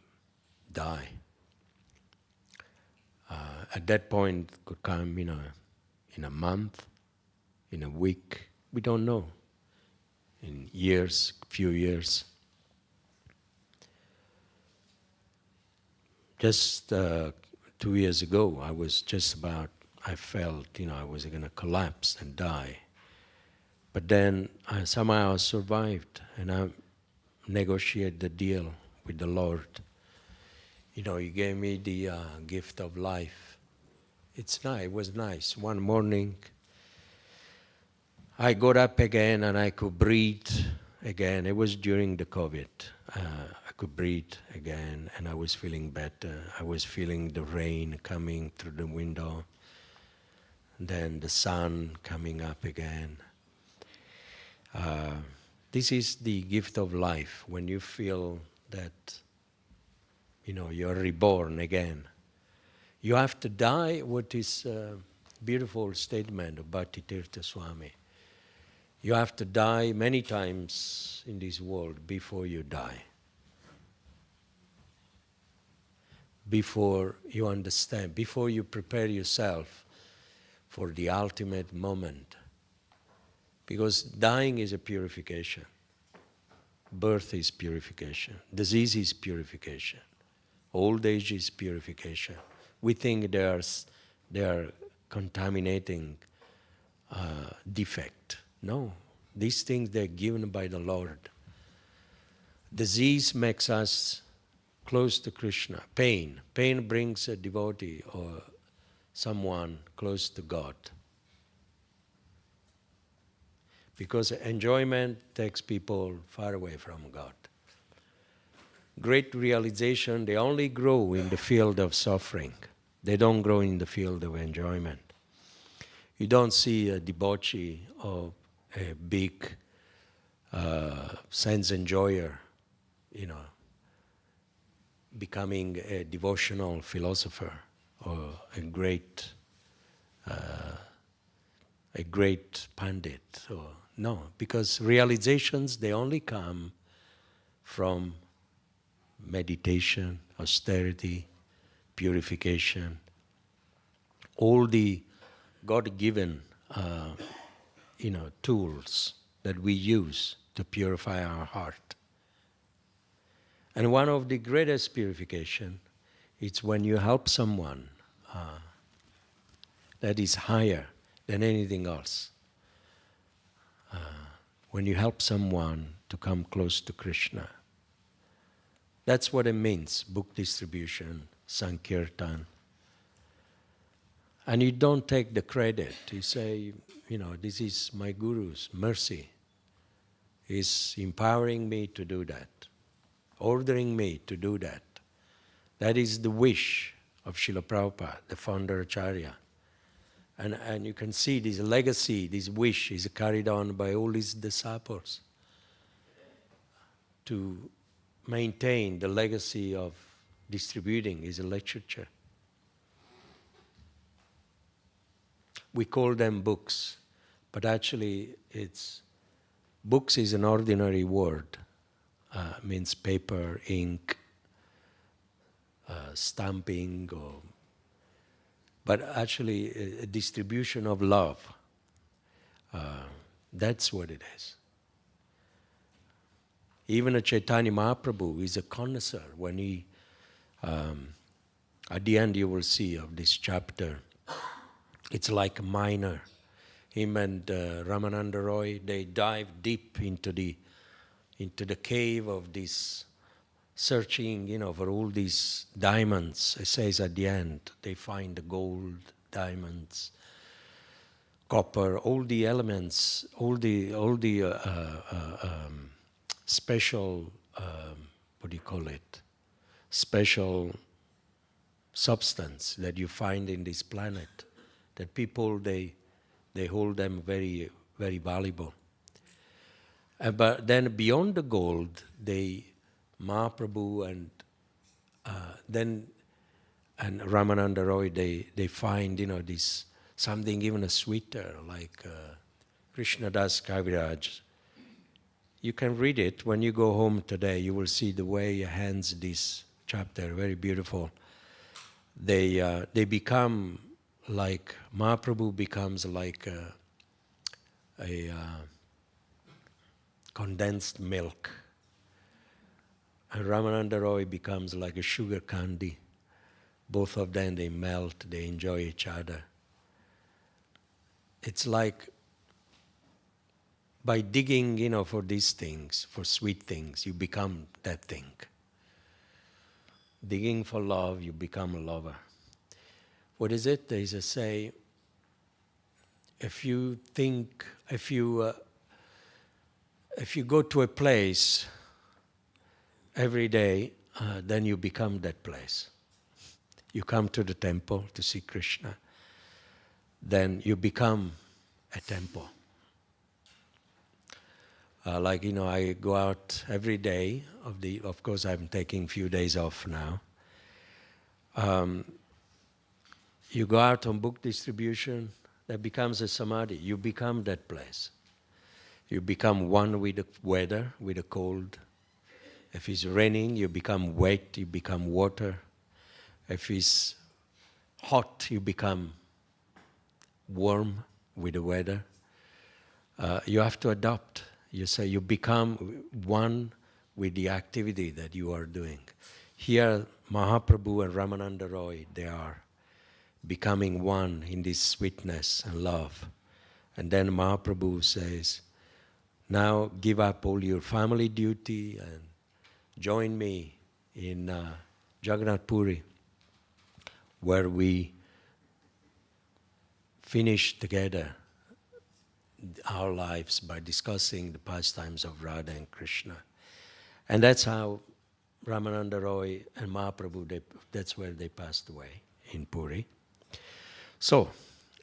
die. At that point could come, in a month, in a week, we don't know. In years, few years. Just 2 years ago, I felt, I was going to collapse and die. But then somehow I survived, and I negotiated the deal with the Lord. He gave me the gift of life. It's nice. It was nice. One morning, I got up again and I could breathe again. It was during the COVID. I could breathe again, and I was feeling better. I was feeling the rain coming through the window, then the sun coming up again. This is the gift of life, when you feel that, you're reborn again. You have to die, what is a beautiful statement of Bhaktivedanta Swami. You have to die many times in this world before you die. Before you understand, before you prepare yourself for the ultimate moment. Because dying is a purification. Birth is purification. Disease is purification. Old age is purification. We think they are contaminating defect. No, these things they're given by the Lord. Disease makes us close to Krishna. Pain brings a devotee or someone close to God. Because enjoyment takes people far away from God. Great realization, they only grow in the field of suffering. They don't grow in the field of enjoyment. You don't see a debauchee or a big sense enjoyer, becoming a devotional philosopher or a great pandit. No, because realizations, they only come from meditation, austerity, purification, all the God-given tools that we use to purify our heart. And one of the greatest purification is when you help someone that is higher than anything else. When you help someone to come close to Krishna. That's what it means, book distribution, Sankirtan. And you don't take the credit. You say, this is my Guru's mercy. He's empowering me to do that, ordering me to do that. That is the wish of Srila Prabhupada, the founder Acharya. And you can see this legacy, this wish is carried on by all his disciples. to maintain the legacy of distributing is a literature. We call them books, but actually books is an ordinary word. Means paper, ink, stamping, but actually a distribution of love. That's what it is. Even a Chaitanya Mahaprabhu is a connoisseur. When he, at the end you will see of this chapter, it's like a miner. Him and Ramananda Roy, they dive deep into the cave of this, searching, for all these diamonds. It says at the end, they find the gold, diamonds, copper, all the elements, all the special, special substance that you find in this planet, that people, they hold them very, very valuable. But then beyond the gold, Mahaprabhu and Ramananda Roy, they find, this something even sweeter, like Krishnadas Kaviraj. You can read it when you go home today. You will see the way he hands this chapter, very beautiful. They become like, Mahaprabhu becomes like a condensed milk. And Ramananda Roy becomes like a sugar candy. Both of them, they melt, they enjoy each other. It's like, by digging, for these things, for sweet things, you become that thing. Digging for love, you become a lover. What is it? There is a say, if you go to a place every day, then you become that place. You come to the temple to see Krishna, then you become a temple. I go out every day of course I'm taking a few days off now. You go out on book distribution, that becomes a samadhi. You become that place. You become one with the weather, with the cold. If it's raining, you become wet, you become water. If it's hot, you become warm with the weather. You have to adopt. You say you become one with the activity that you are doing. Here, Mahaprabhu and Ramananda Roy, they are becoming one in this sweetness and love. And then Mahaprabhu says, now give up all your family duty and join me in Jagannath Puri, where we finish together our lives by discussing the pastimes of Radha and Krishna. And that's how Ramananda Roy and Mahaprabhu, that's where they passed away, in Puri. So,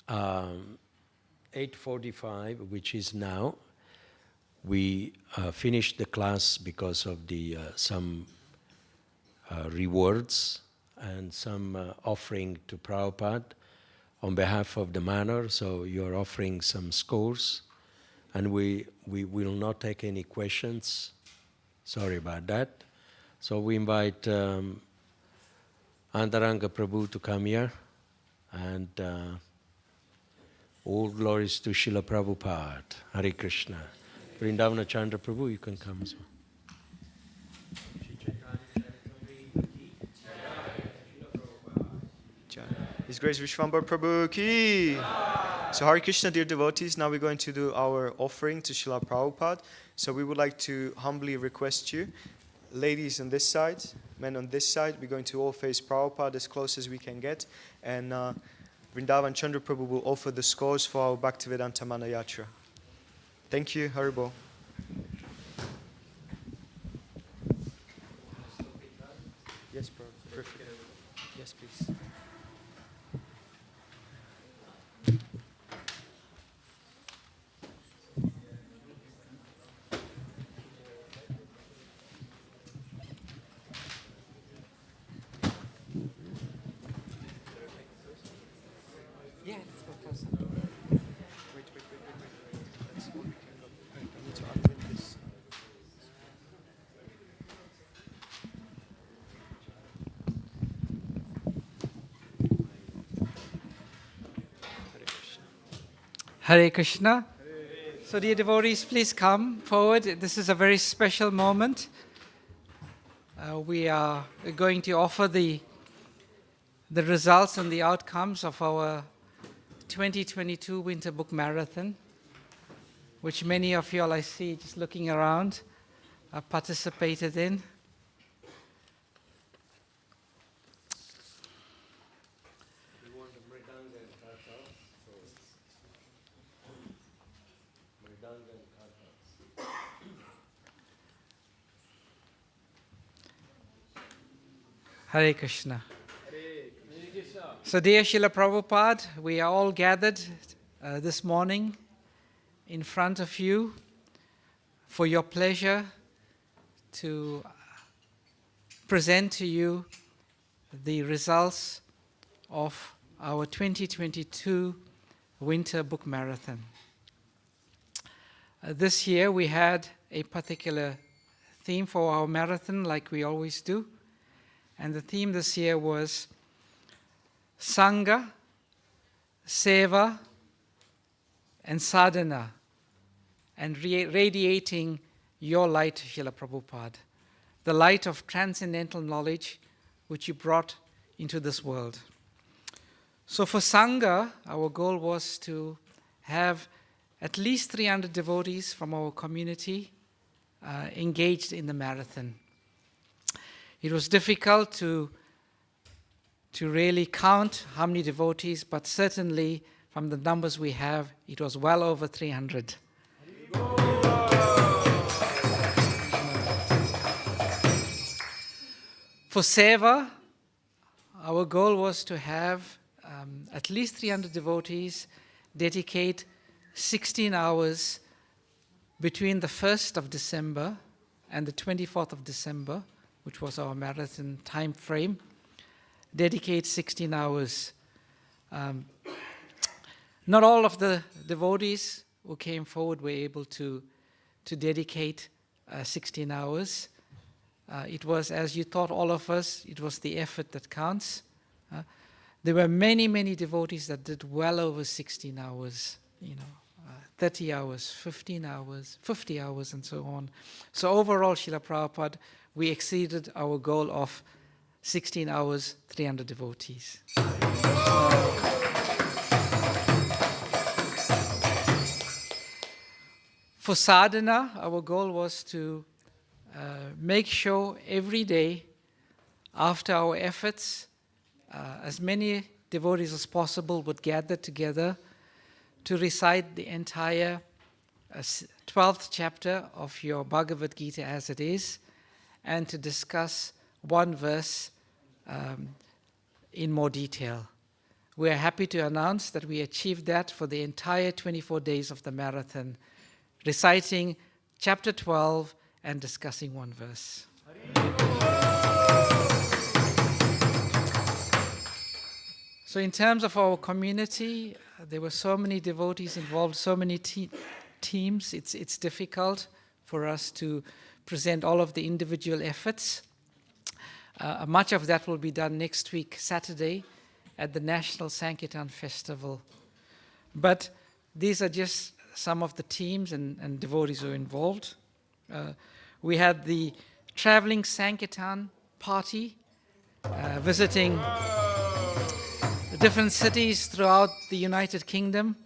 8:45, which is now, we finished the class because of the some rewards and some offering to Prabhupada on behalf of the manor. So you're offering some scores, and we will not take any questions. Sorry about that. So we invite Antaranga Prabhu to come here, and all glories to Srila Prabhupada. Hare Krishna. Vrindavana Chandra Prabhu, you can come as well. His Grace Vishwambar Prabhu ki. So Hare Krishna, dear devotees, now we're going to do our offering to Srila Prabhupada. So we would like to humbly request you, ladies on this side, men on this side, we're going to all face Prabhupada as close as we can get. And Vrindavan Chandra Prabhu will offer the scores for our Bhaktivedanta Manor Yatra. Thank you, Haribo. Yes, Prabhu. Perfect. Yes, please. Hare Krishna. So dear devotees, please come forward. This is a very special moment. We are going to offer the results and the outcomes of our 2022 Winter Book Marathon, which many of you all I see just looking around participated in. Hare Krishna. So dear Srila Prabhupada, we are all gathered this morning in front of you for your pleasure to present to you the results of our 2022 Winter Book Marathon. This year we had a particular theme for our marathon, like we always do. And the theme this year was Sangha, Seva, and Sadhana, and radiating your light, Srila Prabhupada, the light of transcendental knowledge which you brought into this world. So for Sangha, our goal was to have at least 300 devotees from our community engaged in the marathon. It was difficult to really count how many devotees, but certainly from the numbers we have, it was well over 300. For Seva, our goal was to have at least 300 devotees dedicate 16 hours between the 1st of December and the 24th of December, which was our marathon time frame, dedicate 16 hours. Not all of the devotees who came forward were able to dedicate 16 hours. It was, as you taught all of us, it was the effort that counts. There were many, many devotees that did well over 16 hours, 30 hours, 15 hours, 50 hours, and so on. So overall, Srila Prabhupada, we exceeded our goal of 16 hours, 300 devotees. For sadhana, our goal was to make sure every day after our efforts, as many devotees as possible would gather together to recite the entire 12th chapter of your Bhagavad Gita as it is, and to discuss one verse in more detail. We are happy to announce that we achieved that for the entire 24 days of the marathon, reciting chapter 12 and discussing one verse. So in terms of our community, there were so many devotees involved, so many teams. It's difficult for us to present all of the individual efforts. Much of that will be done next week, Saturday, at the National Sankirtan Festival. But these are just some of the teams and devotees who are involved. We had the traveling Sankirtan party, visiting different cities throughout the United Kingdom,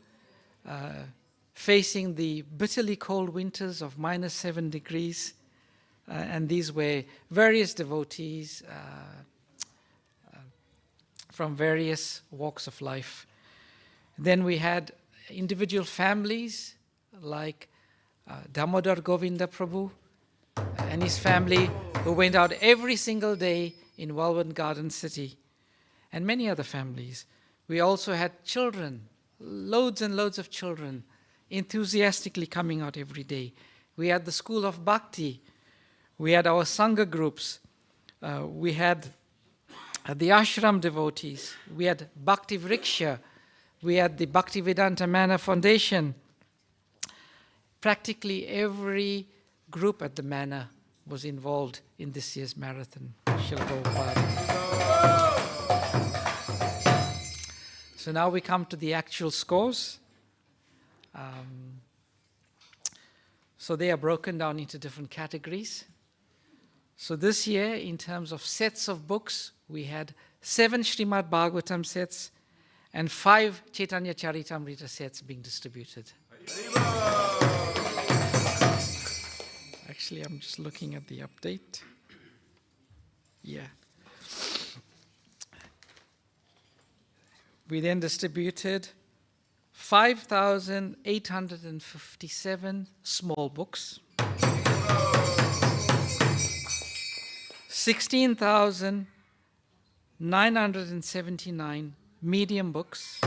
facing the bitterly cold winters of -7 degrees. And these were various devotees from various walks of life. Then we had individual families like Damodar Govinda Prabhu and his family, who went out every single day in Welwyn Garden City, and many other families. We also had children, loads and loads of children, enthusiastically coming out every day. We had the School of Bhakti. We had our Sangha groups. We had the ashram devotees. We had Bhakti Vriksha. We had the Bhaktivedanta Manor Foundation. Practically every group at the manor was involved in this year's marathon. Srila Prabhupada. So now we come to the actual scores. So they are broken down into different categories. So this year, in terms of sets of books, we had 7 Srimad Bhagavatam sets and 5 Chaitanya Charitamrita sets being distributed. Actually, I'm just looking at the update. Yeah. We then distributed 5,857 small books, 16,979 medium books,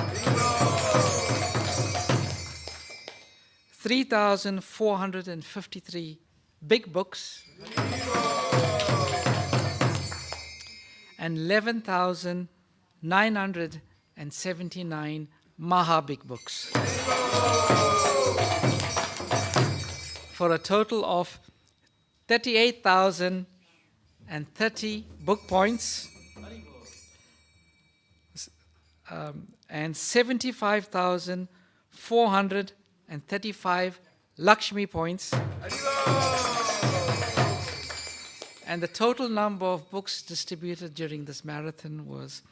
3,453 big books, and 11,979 Maha big books, for a total of 38,030 book points and 75,435 Lakshmi points. And the total number of books distributed during this marathon was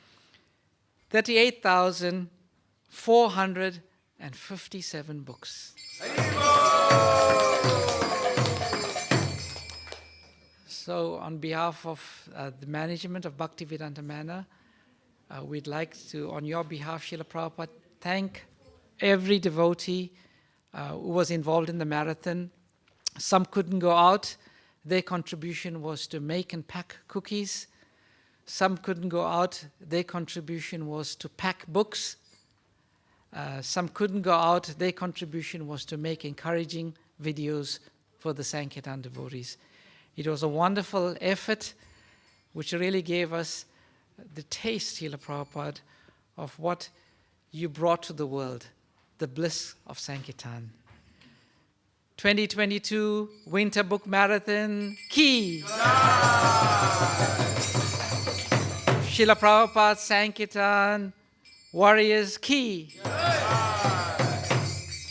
38,457 books. So on behalf of the management of Bhaktivedanta Manor, we'd like to, on your behalf, Srila Prabhupada, thank every devotee who was involved in the marathon. Some couldn't go out. Their contribution was to make and pack cookies. Some couldn't go out. Their contribution was to pack books. Some couldn't go out. Their contribution was to make encouraging videos for the Sankirtan devotees. It was a wonderful effort which really gave us the taste, Srila Prabhupada, of what you brought to the world, the bliss of Sankirtan. 2022 Winter Book Marathon, Ki! Srila Prabhupada Sankirtan, Warriors, Ki!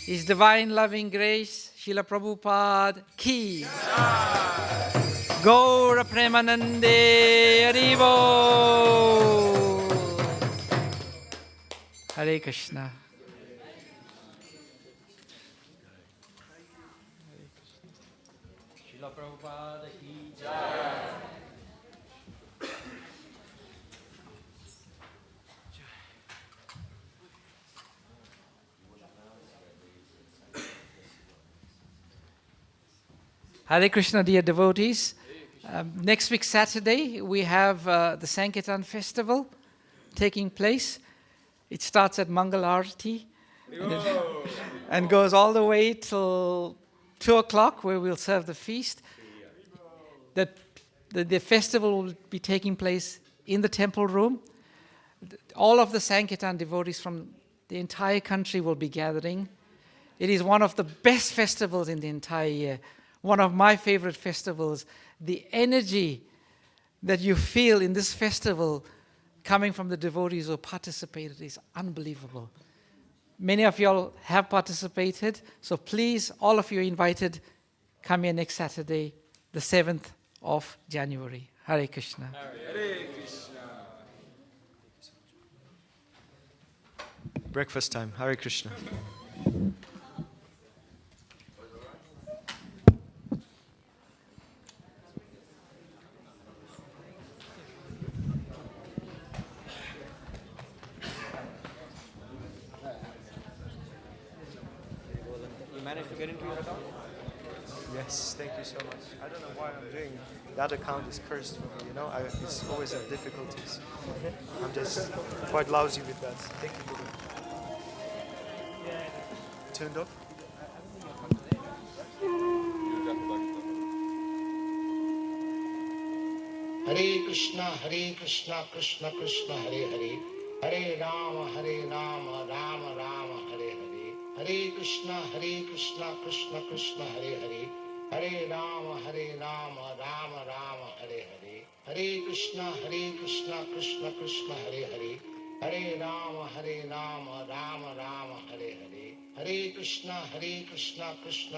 His Divine Loving Grace, Srila Prabhupada, Ki! Gaura Premanande Haribo! Hare Krishna. Srila Prabhupada ki jai. Hare Krishna, dear devotees. Next week, Saturday, we have the Sankirtan Festival taking place. It starts at Mangal Arati and goes all the way till 2 o'clock, where we'll serve the feast. The festival will be taking place in the temple room. All of the Sankirtan devotees from the entire country will be gathering. It is one of the best festivals in the entire year. One of my favorite festivals. The energy that you feel in this festival coming from the devotees who participated is unbelievable. Many of you all have participated, so please, all of you are invited, come here next Saturday, the 7th of January. Hare Krishna. Hare Krishna. Breakfast time. Hare Krishna. Managed to get into your account? Yes, thank you so much. I don't know why I'm doing that. Account is cursed for me, you know. It's always have difficulties. I'm just quite lousy with that. Thank you for that. Turned off? Hare Krishna, Krishna Krishna, Hare Hare, Hare Rama, Rama Rama, Hare Hare. Hare Krishna, Krishna Krishna, Hare Hare, Hare Rama, Rama Rama, Hare Hare. Hare Krishna, Krishna Krishna, Hare Hare, Hare Rama, Rama Rama, Hare Hare. Hare Krishna, Krishna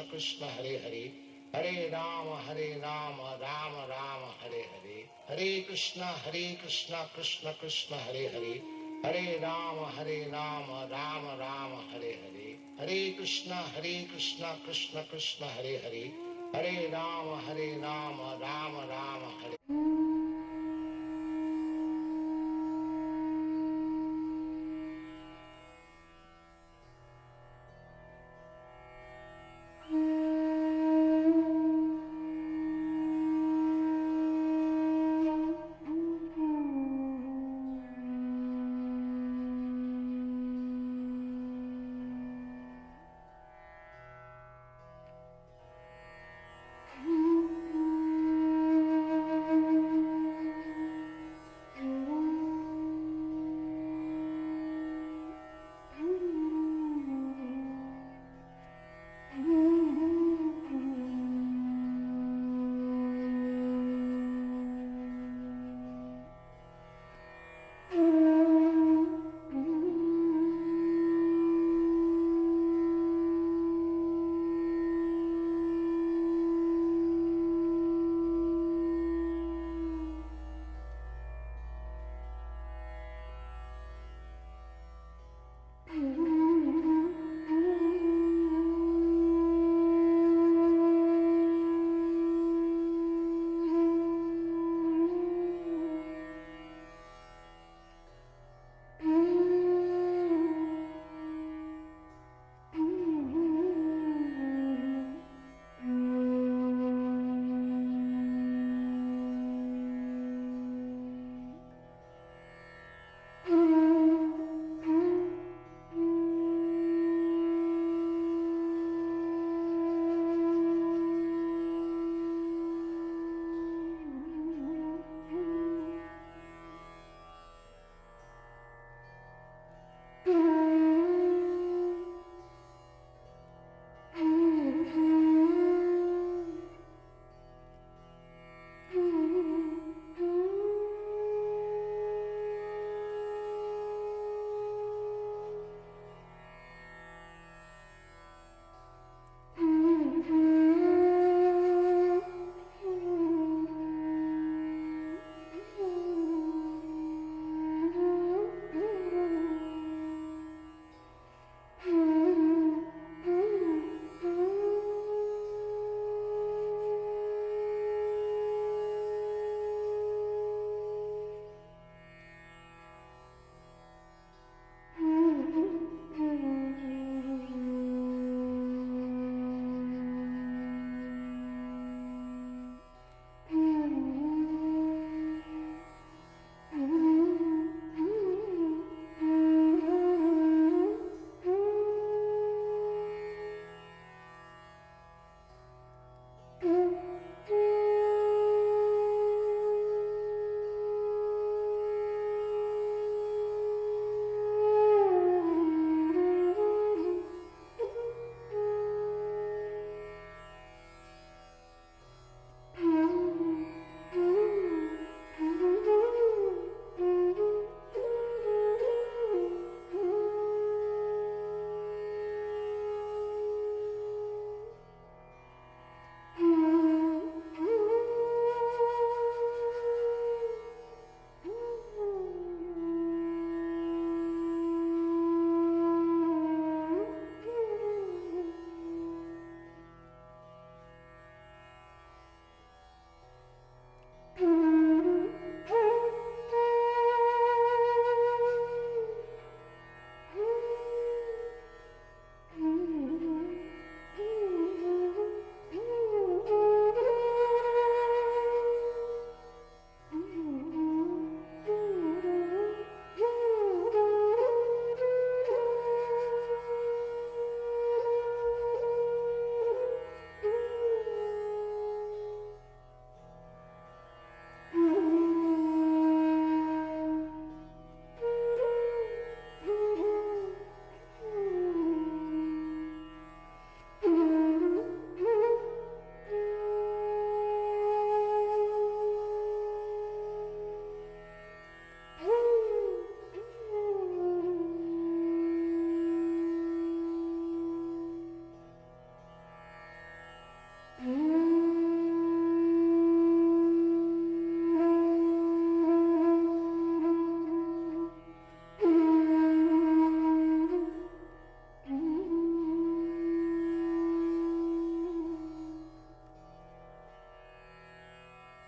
Krishna, Hare Hare. Hare Rama, Rama Rama, Hare Hare. Hare Krishna, Krishna Krishna, Hare Hare. Hare Rama, Rama Rama, Hare Hare. Hare Krishna, Krishna Krishna, Hare Hare. Hare Rama, Rama Rama, Hare